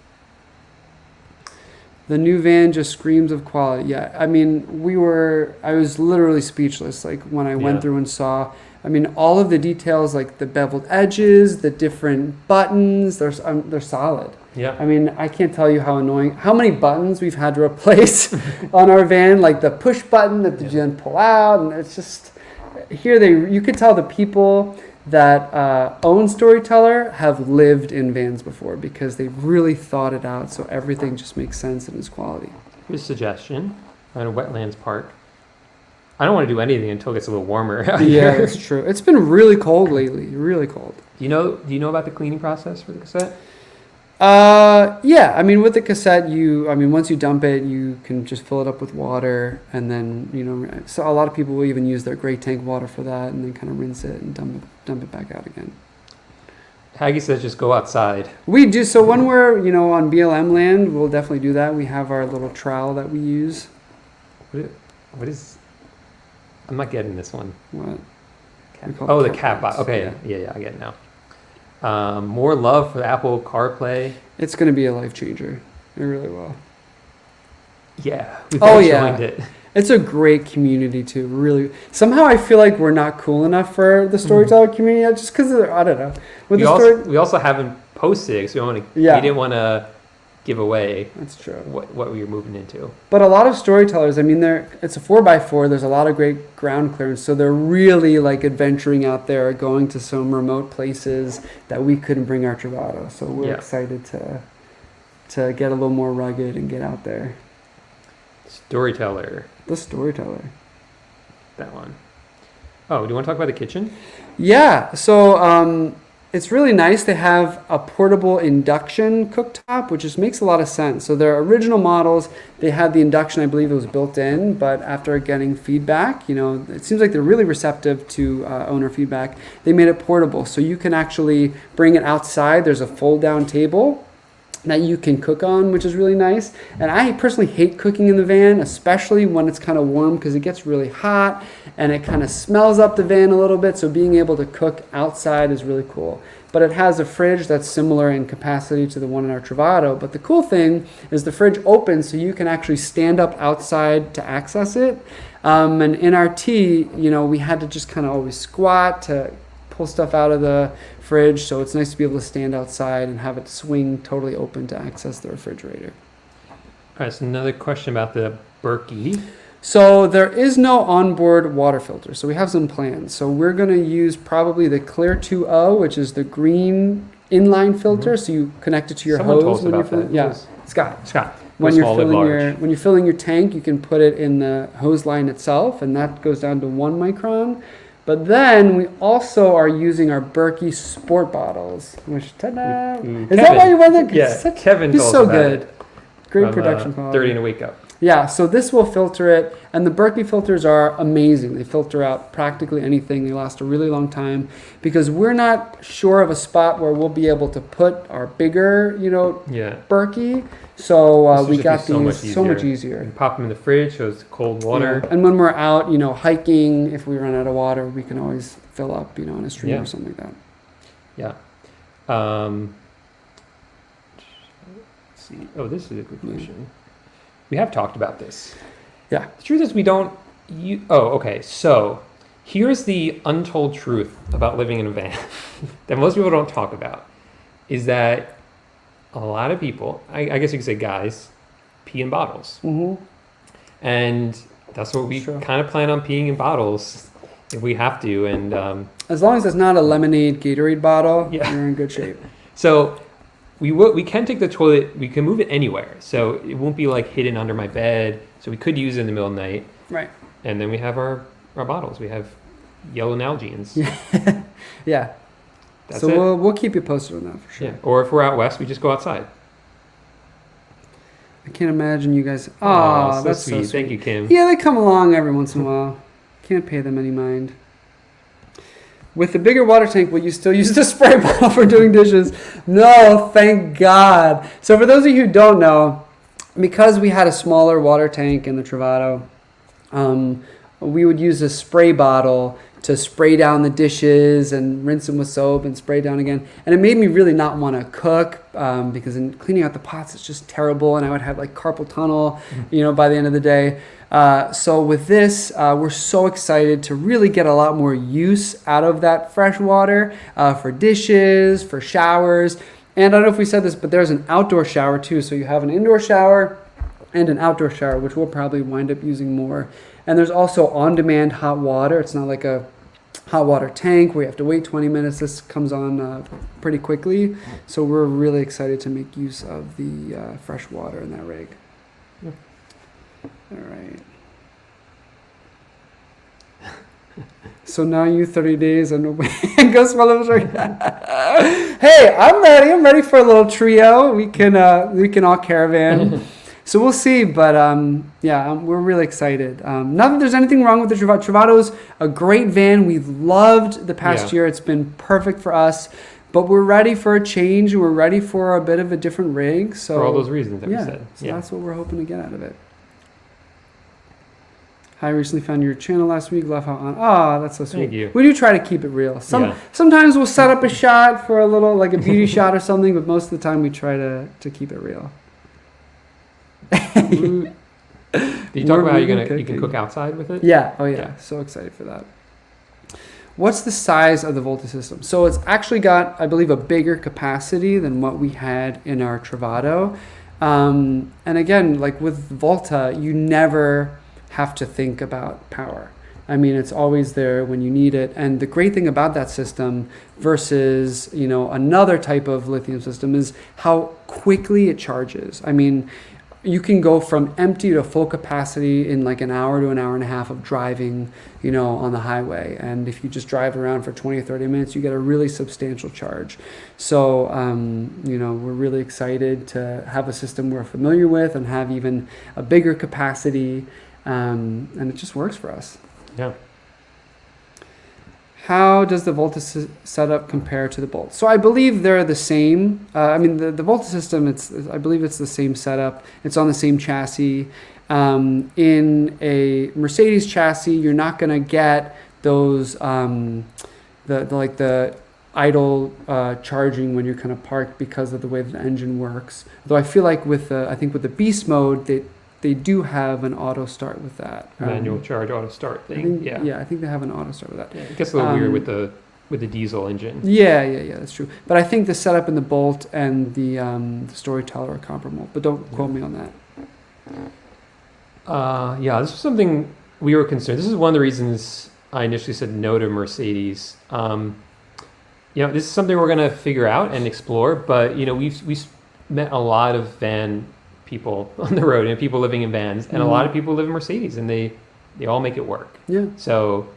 The new van just screams of quality. Yeah, I mean, I was literally speechless. Like when I went through and saw, all of the details, like the beveled edges, the different buttons, they're solid. Yeah. I can't tell you how many buttons we've had to replace on our van, like the push button that you then pull out, and it's just you could tell the people that own Storyteller have lived in vans before because they've really thought it out, so everything just makes sense and is quality. Here's a suggestion on a wetlands park. I don't want to do anything until it gets a little warmer. Yeah, it's true. It's been really cold lately, really cold. Do you know about the cleaning process for the cassette? Yeah, with the cassette, once you dump it, you can just fill it up with water, and then, so a lot of people will even use their gray tank water for that, and then kind of rinse it and dump it back out again. Haggy says just go outside. We do, so when we're, on BLM land, we'll definitely do that. We have our little trowel that we use. What is, I'm not getting this one. What? The cat box. Okay, yeah, I get it now. More love for Apple CarPlay. It's going to be a life changer. It really will. Yeah. We've joined it. It's a great community too. Really. Somehow I feel like we're not cool enough for the Storyteller community just because I don't know. We also haven't posted it, so we didn't want to give away. That's true. What we were moving into. But a lot of Storytellers, it's a 4x4. There's a lot of great ground clearance, so they're really like adventuring out there, going to some remote places that we couldn't bring our Travato. So we're excited to get a little more rugged and get out there. Storyteller. The Storyteller. That one. Oh, do you want to talk about the kitchen? Yeah. So it's really nice. They have a portable induction cooktop, which just makes a lot of sense. So their original models, they had the induction, I believe it was built in, but after getting feedback, it seems like they're really receptive to owner feedback. They made it portable, so you can actually bring it outside. There's a fold-down table that you can cook on, which is really nice. And I personally hate cooking in the van, especially when it's kind of warm, because it gets really hot and it kind of smells up the van a little bit. So being able to cook outside is really cool. But it has a fridge that's similar in capacity to the one in our Travato. But the cool thing is the fridge opens so you can actually stand up outside to access it. And in our T, we had to just kind of always squat to pull stuff out of the fridge. So it's nice to be able to stand outside and have it swing totally open to access the refrigerator. All right, so another question about the Berkey. So there is no onboard water filter. So we have some plans. So we're going to use probably the Clear 2.0, which is the green inline filter. So you connect it to your Someone hose told us when you're about that. filling. Yeah, Scott. When When you're filling your tank, you can put it in the hose line itself, and that goes down to 1 micron. But then we also are using our Berkey sport bottles, which ta-da! Is that why you run that? Yeah, Kevin He's told so us about good. it. Great From, production quality. 30 in a Wake Up. Yeah, so this will filter it, and the Berkey filters are amazing. They filter out practically anything. They last a really long time because we're not sure of a spot where we'll be able to put our bigger, Berkey. So we got these so much easier. You pop them in the fridge, so it's cold water. Yeah. And when we're out, hiking, if we run out of water, we can always fill up, in a stream or something like that. Yeah. Let's see. Oh, this is a good question. We have talked about this. Yeah. The truth is we don't... okay. So here's the untold truth about living in a van that most people don't talk about, is that a lot of people, I guess you could say guys, pee in bottles. Mm-hmm. And that's what we kind of plan on peeing in bottles if we have to. And as long as it's not a lemonade Gatorade bottle, you're in good shape. So we can take the toilet, we can move it anywhere. So it won't be like hidden under my bed. So we could use it in the middle of the night. Right. And then we have our bottles. We have yellow Nalgene's. Yeah. That's so we'll keep you posted on that for sure. Yeah. Or if we're out west, we just go outside. I can't imagine you guys. Oh, so that's sweet. so sweet. Thank you, Kim. Yeah, they come along every once in a while. Can't pay them any mind. With the bigger water tank, will you still use the spray bottle for doing dishes? No, thank God. So for those of you who don't know, because we had a smaller water tank in the Travato, we would use a spray bottle to spray down the dishes and rinse them with soap and spray down again. And it made me really not want to cook because in cleaning out the pots, it's just terrible. And I would have like carpal tunnel, by the end of the day. So with this, we're so excited to really get a lot more use out of that fresh water for dishes, for showers. And I don't know if we said this, but there's an outdoor shower too. So you have an indoor shower and an outdoor shower, which we'll probably wind up using more. And there's also on-demand hot water. It's not like a hot water tank where you have to wait 20 minutes. This comes on pretty quickly. So we're really excited to make use of the fresh water in that rig. Yeah. All right. So now you 30 days and go smell it. Hey, I'm ready. I'm ready for a little trio. We can all caravan. So we'll see, but we're really excited. Not that there's anything wrong with the Travato. Travato's a great van. We've loved the past year. It's been perfect for us, but we're ready for a change. We're ready for a bit of a different rig. So for all those reasons that we said. So that's what we're hoping to get out of it. I recently found your channel last week. Love how on. Oh, that's so sweet. Thank you. We do try to keep it real. Sometimes we'll set up a shot for a little, like a beauty shot or something, but most of the time we try to keep it real. Did you talk about how you can cook outside with it? Yeah. Oh yeah. So excited for that. What's the size of the Volta system? So it's actually got, I believe, a bigger capacity than what we had in our Travato. And again, like with Volta, you never have to think about power. I mean, it's always there when you need it. And the great thing about that system versus, another type of lithium system is how quickly it charges. I mean, you can go from empty to full capacity in like an hour to an hour and a half of driving, on the highway. And if you just drive around for 20 or 30 minutes, you get a really substantial charge. So, we're really excited to have a system we're familiar with and have even a bigger capacity. And it just works for us. Yeah. How does the Volta setup compare to the Bolt? So I believe they're the same. The Volta system, I believe it's the same setup. It's on the same chassis. In a Mercedes chassis, you're not going to get those the idle charging when you're kind of parked because of the way the engine works. Though I feel like with the Beast mode, they do have an auto start with that. Manual charge auto start thing. I think they have an auto start with that. Yeah, it gets a little weird with the with the diesel engine. Yeah, that's true. But I think the setup and the Bolt and the Storyteller are comparable. But don't quote me on that. Yeah, this was something we were concerned. This is one of the reasons I initially said no to Mercedes. This is something we're going to figure out and explore. But we've met a lot of van people on the road and people living in vans, and a lot of people live in Mercedes, and they all make it work. Yeah. So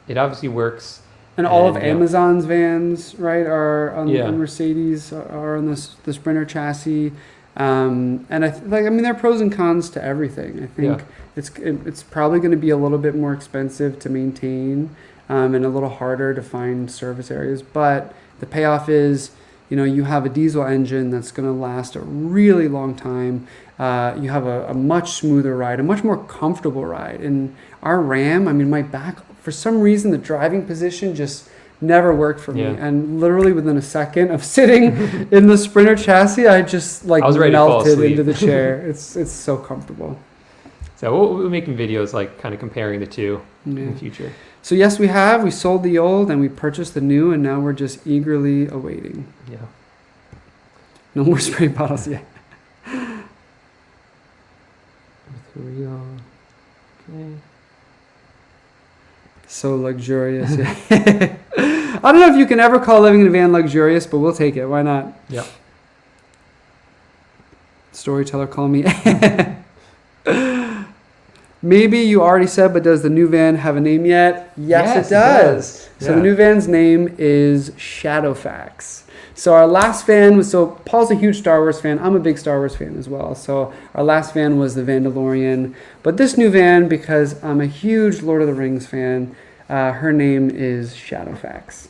it obviously works. And all of Amazon's vans, right, are on Mercedes, are on the Sprinter chassis. And there are pros and cons to everything. I think it's probably going to be a little bit more expensive to maintain, and a little harder to find service areas. But the payoff is, you have a diesel engine that's going to last a really long time. You have a much smoother ride, a much more comfortable ride. And our Ram, my back, for some reason, the driving position just never worked for me. And literally within a second of sitting in the Sprinter chassis, I just melted into the chair. It's so comfortable. So we'll be making videos kind of comparing the two in the future. So yes, we sold the old and we purchased the new, and now we're just eagerly awaiting. Yeah. No more spray bottles yet. Ethereal. Okay. So luxurious. I don't know if you can ever call living in a van luxurious, but we'll take it. Why not? Yeah. Storyteller, call me. Maybe you already said, but does the new van have a name yet? Yes, it does. So the new van's name is Shadowfax. So our last van was, Paul's a huge Star Wars fan. I'm a big Star Wars fan as well. So our last van was the Vandalorian. But this new van, because I'm a huge Lord of the Rings fan, her name is Shadowfax.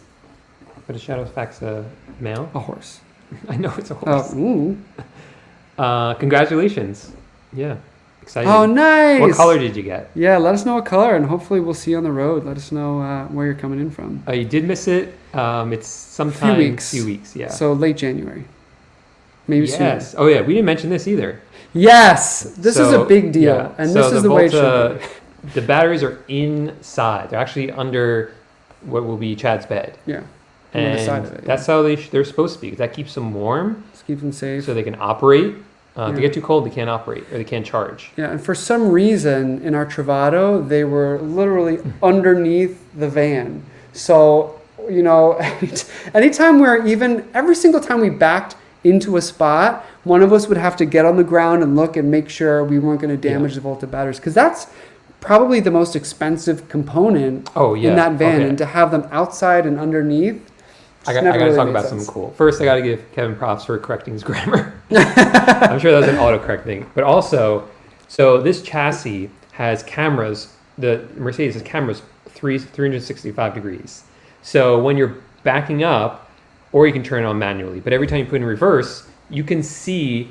But is Shadowfax a male? A horse. I know it's a horse. Oh, congratulations. Yeah. Exciting. Oh, nice. What color did you get? Yeah, let us know what color, and hopefully we'll see you on the road. Let us know where you're coming in from. You did miss it. It's sometime few weeks, yeah. So late January. Maybe sooner. Oh, yeah, we didn't mention this either. Yes, this is a big deal, and this is the way it should be. The batteries are inside. They're actually under what will be Chad's bed. Yeah, and on the side of it. That's how they're supposed to be. That keeps them warm. Just keep them safe. So they can operate. If they get too cold, they can't operate, or they can't charge. Yeah, and for some reason, in our Travato, they were literally underneath the van. So, anytime every single time we backed into a spot, one of us would have to get on the ground and look and make sure we weren't going to damage the Volta batteries. Because that's probably the most expensive component in that van. And to have them outside and underneath, I got to talk about something cool. First, I got to give Kevin props for correcting his grammar. I'm sure that was an autocorrect thing. But also, so this chassis has cameras. The Mercedes has cameras 365 degrees. So when you're backing up, or you can turn it on manually, but every time you put in reverse, you can see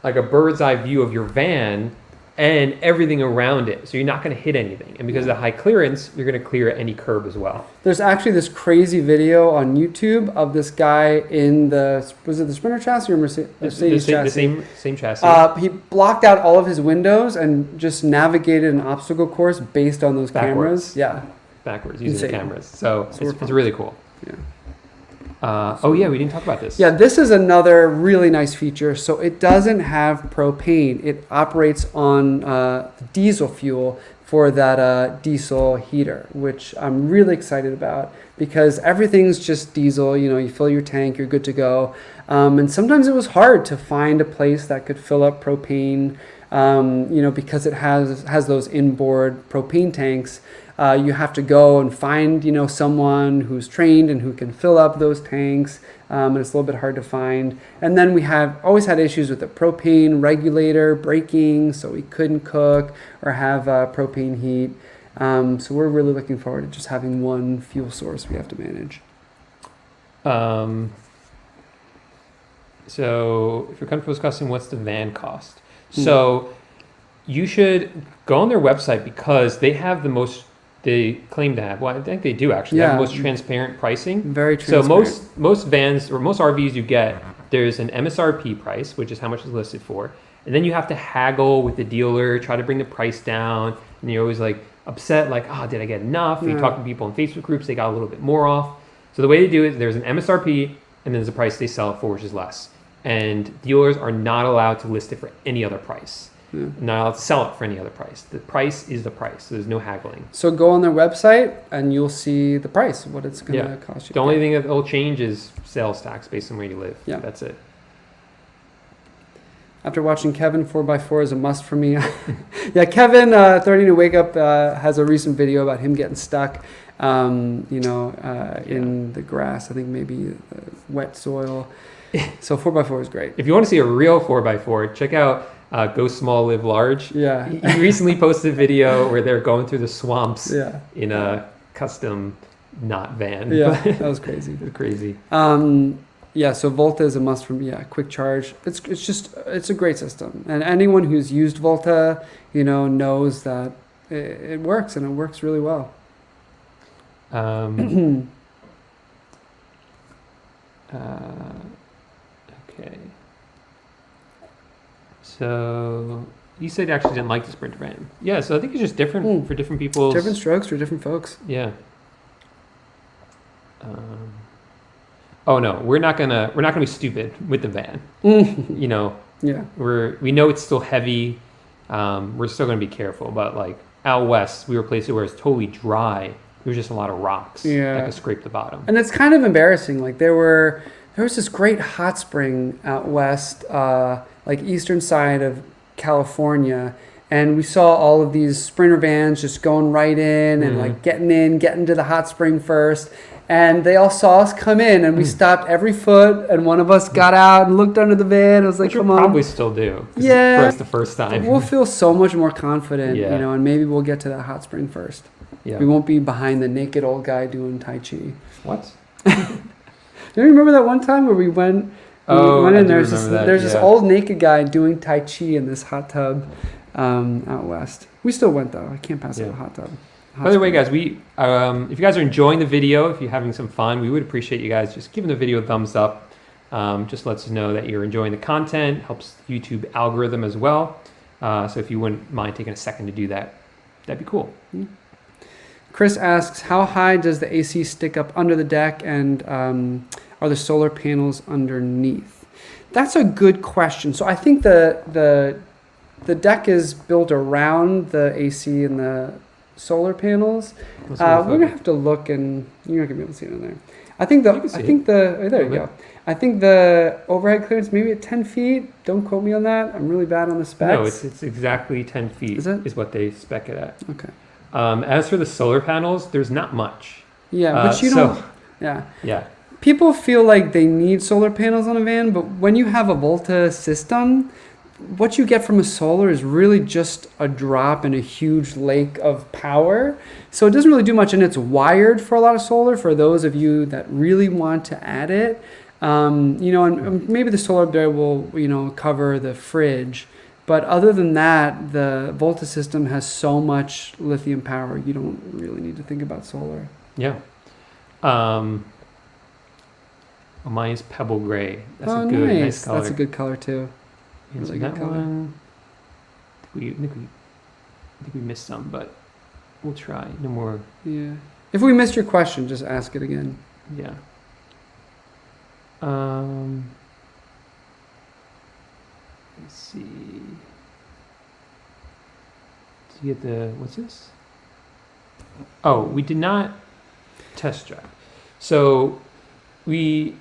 like a bird's eye view of your van and everything around it. So you're not going to hit anything. And because of the high clearance, you're going to clear any curb as well. There's actually this crazy video on YouTube of this guy in was it the Sprinter chassis or Mercedes chassis? The same chassis. He blocked out all of his windows and just navigated an obstacle course based on those cameras. Yeah. Backwards, using the cameras. So it's really cool. Yeah. We didn't talk about this. Yeah, this is another really nice feature. So it doesn't have propane. It operates on diesel fuel for that diesel heater, which I'm really excited about because everything's just diesel. You fill your tank, you're good to go. And sometimes it was hard to find a place that could fill up propane, because it has those inboard propane tanks. You have to go and find, someone who's trained and who can fill up those tanks, and it's a little bit hard to find. And then we have always had issues with the propane regulator breaking, so we couldn't cook or have propane heat. So we're really looking forward to just having one fuel source we have to manage. So if you're comfortable discussing what's the van cost, so you should go on their website because they have the most. They claim to have. Well, I think they do actually have the most transparent pricing. Very transparent. So most vans or most RVs you get, there's an MSRP price, which is how much it's listed for, and then you have to haggle with the dealer, try to bring the price down, and you're always like upset, like, did I get enough? You talk to people in Facebook groups, they got a little bit more off. So the way they do it, there's an MSRP and then there's a price they sell it for, which is less. And dealers are not allowed to list it for any other price. Yeah. Not allowed to sell it for any other price. The price is the price. So there's no haggling. So go on their website and you'll see the price, what it's going to cost you. The only thing that will change is sales tax based on where you live. Yeah. That's it. After watching Kevin, 4x4 is a must for me. Yeah, Kevin, 30 to Wake Up, has a recent video about him getting stuck, in the grass. I think maybe wet soil. So 4x4 is great. If you want to see a real 4x4, check out Go Small, Live Large. Yeah. He recently posted a video where they're going through the swamps Yeah. in a custom not van. Yeah, that was crazy. Crazy. Yeah, so Volta is a must for me. Yeah, quick charge. It's a great system, and anyone who's used Volta, knows that it works, and it works really well. Okay. So you said you actually didn't like the Sprinter van. Yeah, so I think it's just different for different people. Different strokes for different folks. Yeah. Oh no, we're not gonna be stupid with the van. Yeah. We know it's still heavy. We're still gonna be careful, but like out west, we were places where it's totally dry. There was just a lot of rocks that could scrape the bottom. And it's kind of embarrassing. Like there was this great hot spring out west, like eastern side of California, and we saw all of these Sprinter vans just going right in and like getting to the hot spring first. And they all saw us come in, and we stopped every foot, and one of us got out and looked under the van. I was like, Which come we'll on. Probably still do. Yeah. For us the first time. We'll feel so much more confident, Yeah. and maybe we'll get to that hot spring first. Yeah. We won't be behind the naked old guy doing Tai Chi. What? Do you remember that one time where we went in? There's this old naked guy doing Tai Chi in this hot tub out west. We still went though. I can't pass up a hot tub. By the way, guys, if you guys are enjoying the video, if you're having some fun, we would appreciate you guys just giving the video a thumbs up. Just lets us know that you're enjoying the content. Helps YouTube algorithm as well. So if you wouldn't mind taking a second to do that, that'd be cool. Chris asks, how high does the AC stick up under the deck, and are the solar panels underneath? That's a good question. So I think the deck is built around the AC and the solar panels. We're gonna have to look, and you're not gonna be able to see it in there. There you go. I think the overhead clearance maybe at 10 feet. Don't quote me on that. I'm really bad on the specs. No, it's exactly 10 feet. Is what they spec it at. Okay. As for the solar panels, there's not much. Yeah, but you don't. Yeah. Yeah. People feel like they need solar panels on a van, but when you have a Volta system, what you get from a solar is really just a drop in a huge lake of power. So it doesn't really do much, and it's wired for a lot of solar for those of you that really want to add it. And maybe the solar there will, cover the fridge. But other than that, the Volta system has so much lithium power, you don't really need to think about solar. Yeah. Mine is pebble gray. That's a good, nice color. That's a good color too. Really good color. One, I think we missed some, but we'll try. No more. Yeah. If we missed your question, just ask it again. Yeah. Let's see. Did you get what's this? Oh, we did not test drive. So we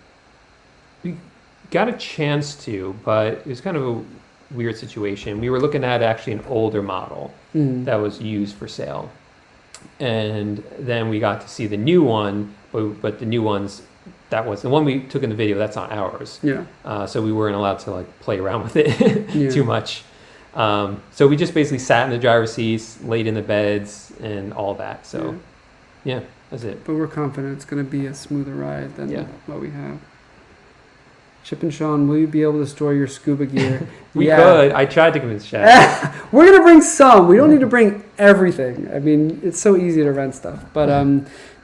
got a chance to, but it was kind of a weird situation. We were looking at actually an older model that was used for sale. And then we got to see the new one, but the new ones, that was the one we took in the video, that's not ours. Yeah. So we weren't allowed to play around with it too much. So we just basically sat in the driver's seats, laid in the beds, and all that. So yeah, that's it. But we're confident it's going to be a smoother ride than what we have. Chip and Sean, will you be able to store your scuba gear? We could. I tried to convince Chad. We're going to bring some. We don't need to bring everything. I mean, it's so easy to rent stuff. But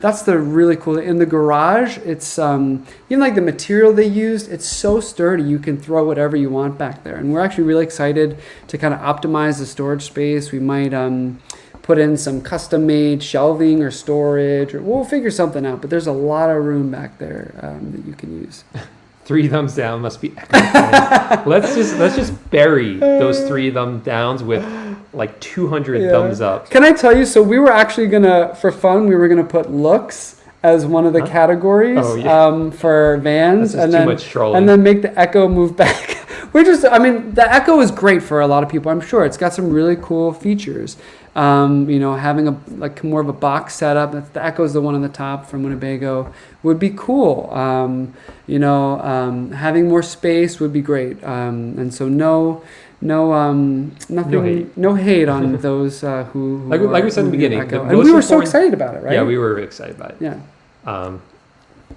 that's the really cool thing. In the garage, it's even like the material they used, it's so sturdy. You can throw whatever you want back there. And we're actually really excited to kind of optimize the storage space. We might put in some custom-made shelving or storage, or we'll figure something out. But there's a lot of room back there that you can use. 3 thumbs down must be excellent. let's just bury those 3 thumbs downs with like 200 thumbs up. Can I tell you? So we were actually gonna, for fun, we were gonna put looks as one of the categories for vans, and then make the Echo move back. The Echo is great for a lot of people. I'm sure it's got some really cool features. Having a more of a box setup. The Echo is the one on the top from Winnebago would be cool. Having more space would be great. And so no hate on those who like we said in the beginning. And we were so excited about it, right? Yeah, we were really excited about it. Yeah.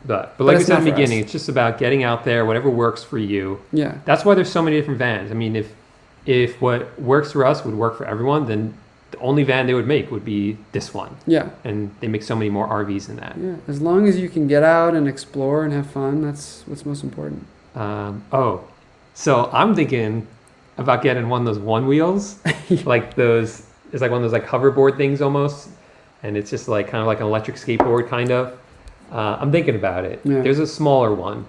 But like we said in the beginning, it's just about getting out there, whatever works for you. Yeah. That's why there's so many different vans. I mean, if what works for us would work for everyone, then the only van they would make would be this one. Yeah. And they make so many more RVs than that. Yeah. As long as you can get out and explore and have fun, that's what's most important. So I'm thinking about getting one of those one wheels, like those. It's like one of those like hoverboard things almost, and it's just like kind of like an electric skateboard kind of. I'm thinking about it. Yeah. There's a smaller one,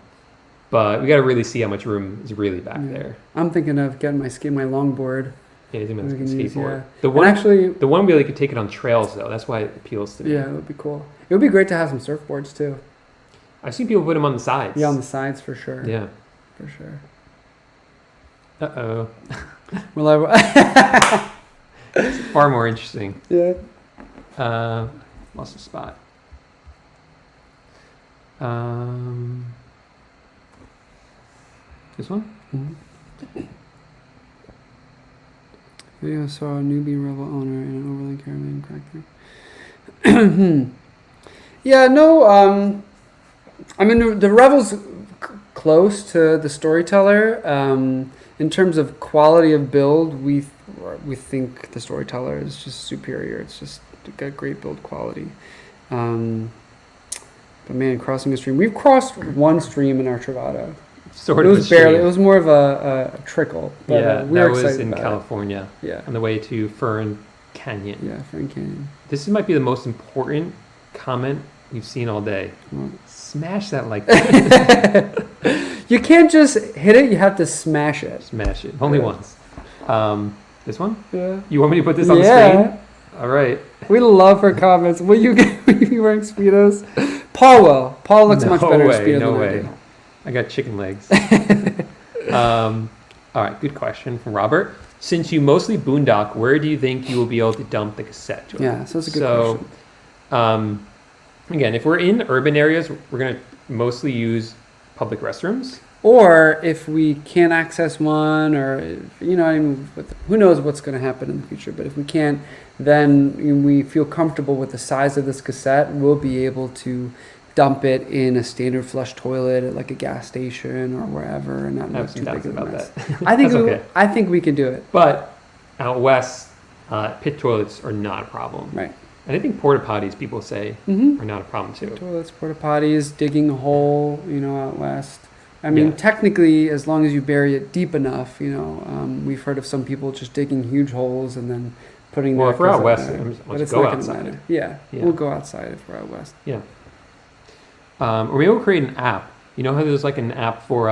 but we got to really see how much room is really back there. I'm thinking of getting my longboard. Yeah, he's my skateboard. Yeah. The one wheel you could take it on trails though. That's why it appeals to me. Yeah, it would be cool. It would be great to have some surfboards too. I've seen people put them on the sides. Yeah, on the sides for sure. Yeah, for sure. Uh-oh. Well, it's far more interesting. Yeah. Lost a spot. This one? Mm-hmm. Video saw a newbie Revel owner in an overland caravan crack through. Yeah, no, the Revel's close to the Storyteller. In terms of quality of build, we think the Storyteller is just superior. It's just got great build quality. But man, crossing a stream. We've crossed one stream in our Travato. It was barely. It was more of a trickle. But, that was in California. Yeah. On the way to Fern Canyon. Yeah, Fern Canyon. This might be the most important comment we've seen all day. Smash that like button. You can't just hit it. You have to smash it. Smash it. Only once. This one? Yeah. You want me to put this on the screen? All right. We love her comments. Will you be wearing Speedos? Paul will. Paul looks much better in Speedos than I do. I got chicken legs. All right, good question from Robert. Since you mostly boondock, where do you think you will be able to dump the cassette to? Yeah, so that's a good question. Again, if we're in urban areas, we're going to mostly use public restrooms. Or if we can't access one, or who knows what's going to happen in the future. But if we can't, then we feel comfortable with the size of this cassette. We'll be able to dump it in a standard flush toilet at like a gas station or wherever, and not make too big of a mess. I think we can do it. But out west, pit toilets are not a problem. Right. And I think porta potties, people say, are not a problem too. Toilets, porta potties, digging a hole, out west. I mean, technically, as long as you bury it deep enough, we've heard of some people just digging huge holes and then putting. Well, if we're out west, let's go outside. Yeah, we'll go outside if we're out west. Yeah. Or maybe we'll create an app. You know how there's like an app for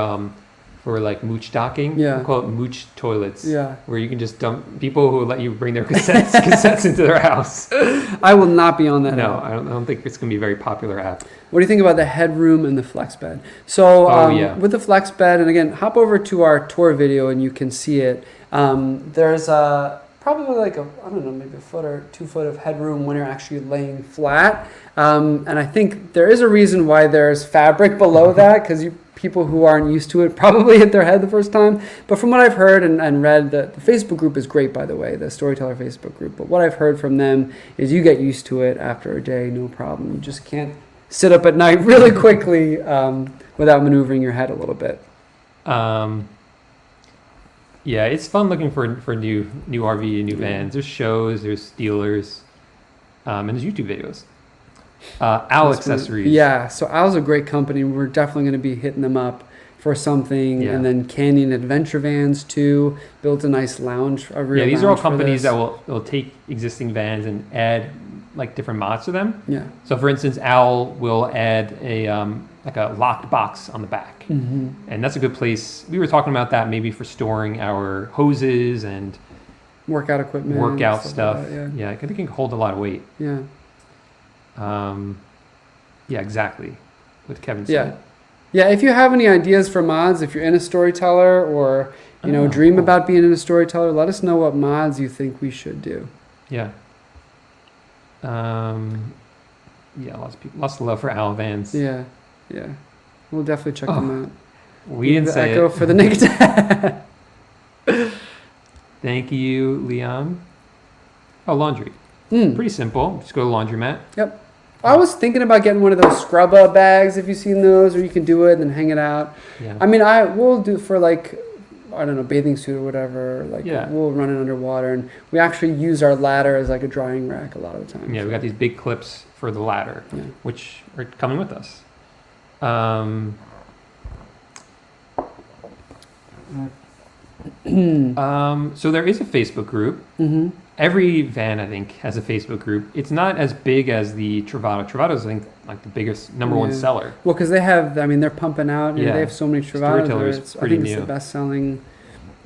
like mooch docking? Yeah. We'll call it mooch toilets. Yeah. Where you can just dump people who let you bring their cassettes into their house. I will not be on that. No, I don't think it's going to be a very popular app. What do you think about the headroom and the flex bed? So with the flex bed, and again, hop over to our tour video and you can see it. There's probably like maybe a foot or 2 foot of headroom when you're actually laying flat. And I think there is a reason why there's fabric below that, because people who aren't used to it probably hit their head the first time. But from what I've heard and read, the Facebook group is great, by the way, the Storyteller Facebook group. But what I've heard from them is you get used to it after a day, no problem. You just can't sit up at night really quickly without maneuvering your head a little bit. Yeah, it's fun looking for new RV and new vans. There's shows, there's dealers, and there's YouTube videos. Owl Accessories. Yeah, so Owl's a great company. We're definitely going to be hitting them up for something. And then Canyon Adventure Vans too built a nice lounge. These are all companies that will take existing vans and add like different mods to them. Yeah. So for instance, Owl will add a like a locked box on the back, and that's a good place. We were talking about that maybe for storing our hoses and workout equipment, workout stuff. Like that, I think it can hold a lot of weight. Yeah. Exactly. What Kevin said. Yeah. If you have any ideas for mods, if you're in a storyteller or dream about being in a storyteller, let us know what mods you think we should do. Yeah. Lots of love for Owl Vans. Yeah. We'll definitely check them out. We didn't say Echo it. for the naked. Thank you, Leon. Oh, laundry. Pretty simple. Just go to the laundromat. Yep. I was thinking about getting one of those scrub bags, if you've seen those, where you can do it and then hang it out. Yeah. I mean, we'll do for bathing suit or whatever. We'll run it underwater, and we actually use our ladder as like a drying rack a lot of the time. Yeah, we got these big clips for the ladder, which are coming with us. So there is a Facebook group. Every van, I think, has a Facebook group. It's not as big as the Travato. Travato's, I think, like the biggest number one seller. Well, because they're pumping out. They have so many Travatos. Pretty new. It's the best-selling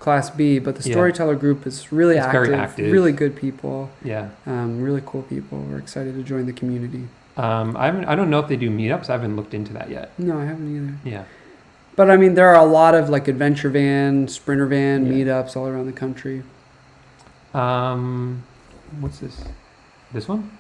Class B, but the Storyteller group is really active. Very active. Really good people. Yeah. Really cool people. We're excited to join the community. I don't know if they do meetups. I haven't looked into that yet. No, I haven't either. Yeah. But I mean, there are a lot of like adventure van, sprinter van meetups all around the country. What's this? This one?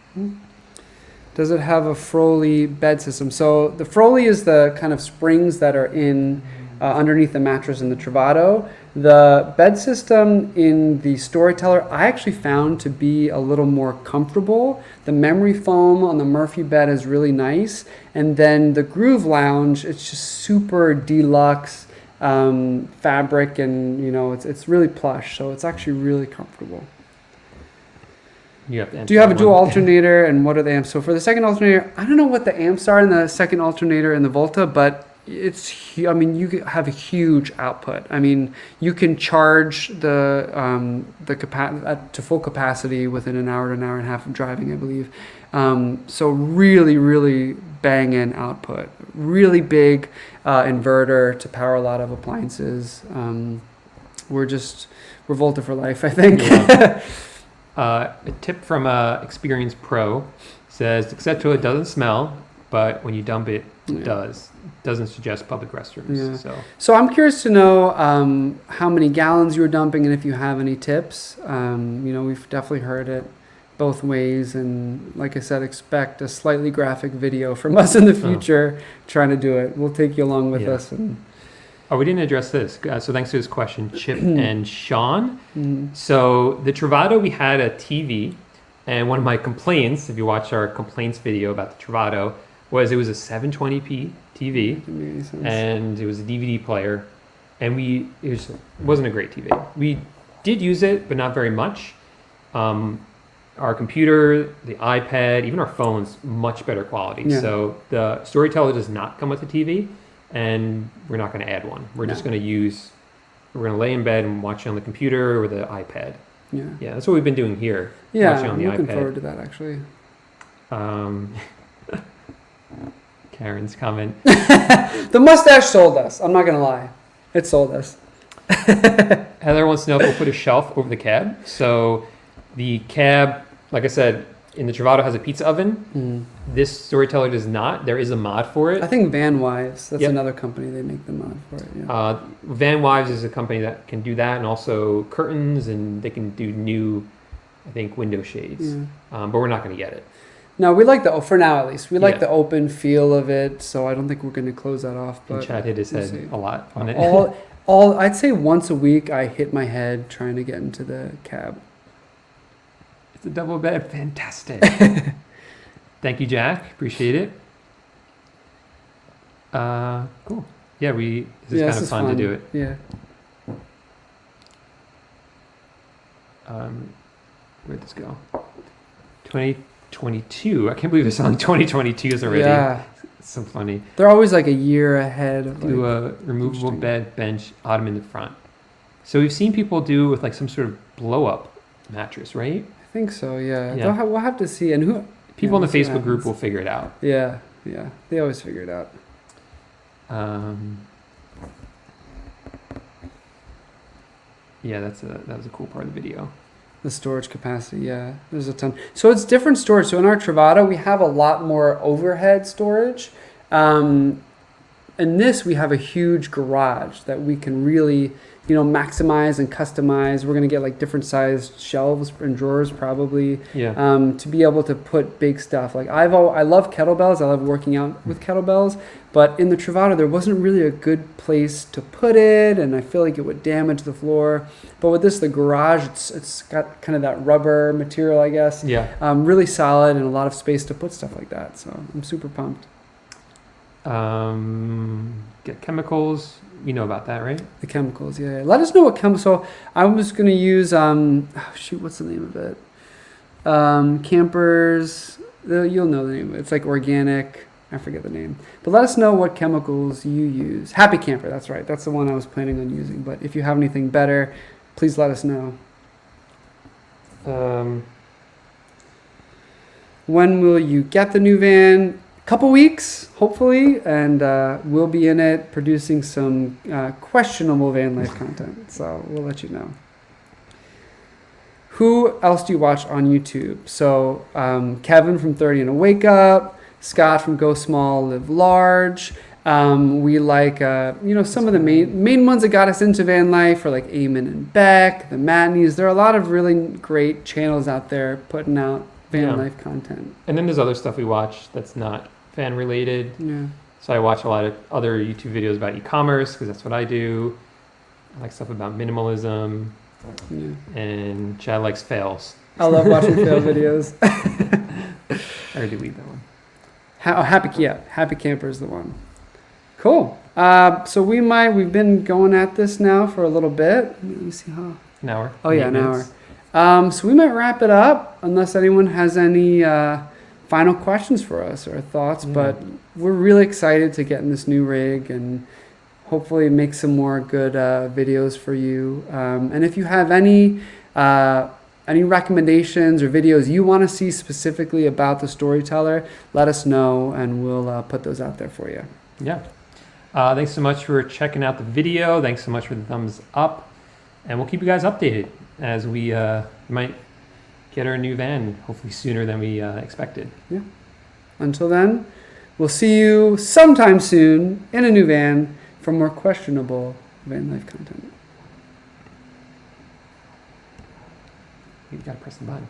Does it have a Froley bed system? So the Froley is the kind of springs that are in underneath the mattress in the Travato. The bed system in the Storyteller I actually found to be a little more comfortable. The memory foam on the Murphy bed is really nice. And then the Groove Lounge, it's just super deluxe fabric, and it's really plush. So it's actually really comfortable. Do you have a dual alternator, and what are the amps? So for the second alternator, I don't know what the amps are in the second alternator in the Volta, but you have a huge output. I mean, you can charge the to full capacity within an hour to an hour and a half of driving, I believe. So really, really bang-in output. Really big inverter to power a lot of appliances. We're Volta for life, I think. Yeah. A tip from Experience Pro says, Acceto doesn't smell, but when you dump it, it does. Doesn't suggest public restrooms. Yeah. So I'm curious to know how many gallons you were dumping, and if you have any tips. We've definitely heard it both ways, and like I said, expect a slightly graphic video from us in the future trying to do it. We'll take you along with us. We didn't address this. So thanks to this question, Chip and Sean. So the Travato, we had a TV, and one of my complaints, if you watch our complaints video about the Travato, was it was a 720p TV, and it was a DVD player, and it wasn't a great TV. We did use it, but not very much. Our computer, the iPad, even our phones, much better quality. Yeah. So the Storyteller does not come with a TV, and we're not going to add one. We're just going to lay in bed and watch it on the computer or the iPad. Yeah, that's what we've been doing here. Yeah, watching on the I'm looking iPad. forward to that, actually. Karen's comment. The mustache sold us. I'm not going to lie. It sold us. Heather wants to know if we'll put a shelf over the cab. So the cab, like I said, in the Travato has a pizza oven. This Storyteller does not. There is a mod for it. I think Wyze. That's another company. They make the mod for it. Yeah. Wyze is a company that can do that, and also curtains, and they can do new, I think, window shades. But we're not going to get it. No, we like for now at least. We like the open feel of it, so I don't think we're going to close that off. But and Chad hit his head a lot on it. I'd say once a week I hit my head trying to get into the cab. It's a double bed. Fantastic. Thank you, Jack. Appreciate it. Cool. Yeah, this is kind of fun to do it. Yeah. Where'd this go? 2022. I can't believe it's on 2022s already. Yeah. It's so funny. They're always like a year ahead of Do a removable bed, bench, ottoman in the front. So we've seen people do with like some sort of blow up mattress, right? I think so, yeah. Yeah. We'll have to see. And people in the Facebook group will figure it out. Yeah, yeah. They always figure it out. Yeah, that was a cool part of the video. The storage capacity, yeah. There's a ton. So it's different storage. So in our Travato, we have a lot more overhead storage. In this, we have a huge garage that we can really, maximize and customize. We're going to get like different sized shelves and drawers probably. Yeah. To be able to put big stuff. Like I love kettlebells. I love working out with kettlebells. But in the Travato, there wasn't really a good place to put it, and I feel like it would damage the floor. But with this, the garage, it's got kind of that rubber material, I guess. Yeah. Really solid and a lot of space to put stuff like that. So I'm super pumped. Get chemicals. You know about that, right? The chemicals, yeah. Let us know what chemicals. So I'm just going to use, what's the name of it? Campers. You'll know the name of it. It's like organic. I forget the name. But let us know what chemicals you use. Happy Camper, that's right. That's the one I was planning on using. But if you have anything better, please let us know. When will you get the new van? Couple weeks, hopefully, and we'll be in it producing some questionable van life content. So we'll let you know. Who else do you watch on YouTube? So Kevin from 30 and a Wake Up, Scott from Go Small, Live Large. We like, some of the main ones that got us into van life are like Eamon and Beck, the Matneys. There are a lot of really great channels out there putting out van life content. And then there's other stuff we watch that's not fan related. Yeah. So I watch a lot of other YouTube videos about e-commerce because that's what I do. I like stuff about minimalism. Yeah. And Chad likes fails. I love watching fail videos. I already delete that one. Happy Camper is the one. Cool. So we've been going at this now for a little bit. Let me see how. An hour. Oh yeah, an hour. So we might wrap it up unless anyone has any final questions for us or thoughts. But we're really excited to get in this new rig and hopefully make some more good videos for you. And if you have any recommendations or videos you want to see specifically about the Storyteller, let us know and we'll put those out there for you. Yeah. Thanks so much for checking out the video. Thanks so much for the thumbs up. And we'll keep you guys updated as we might get our new van hopefully sooner than we expected. Yeah. Until then, we'll see you sometime soon in a new van for more questionable van life content. You gotta press the button.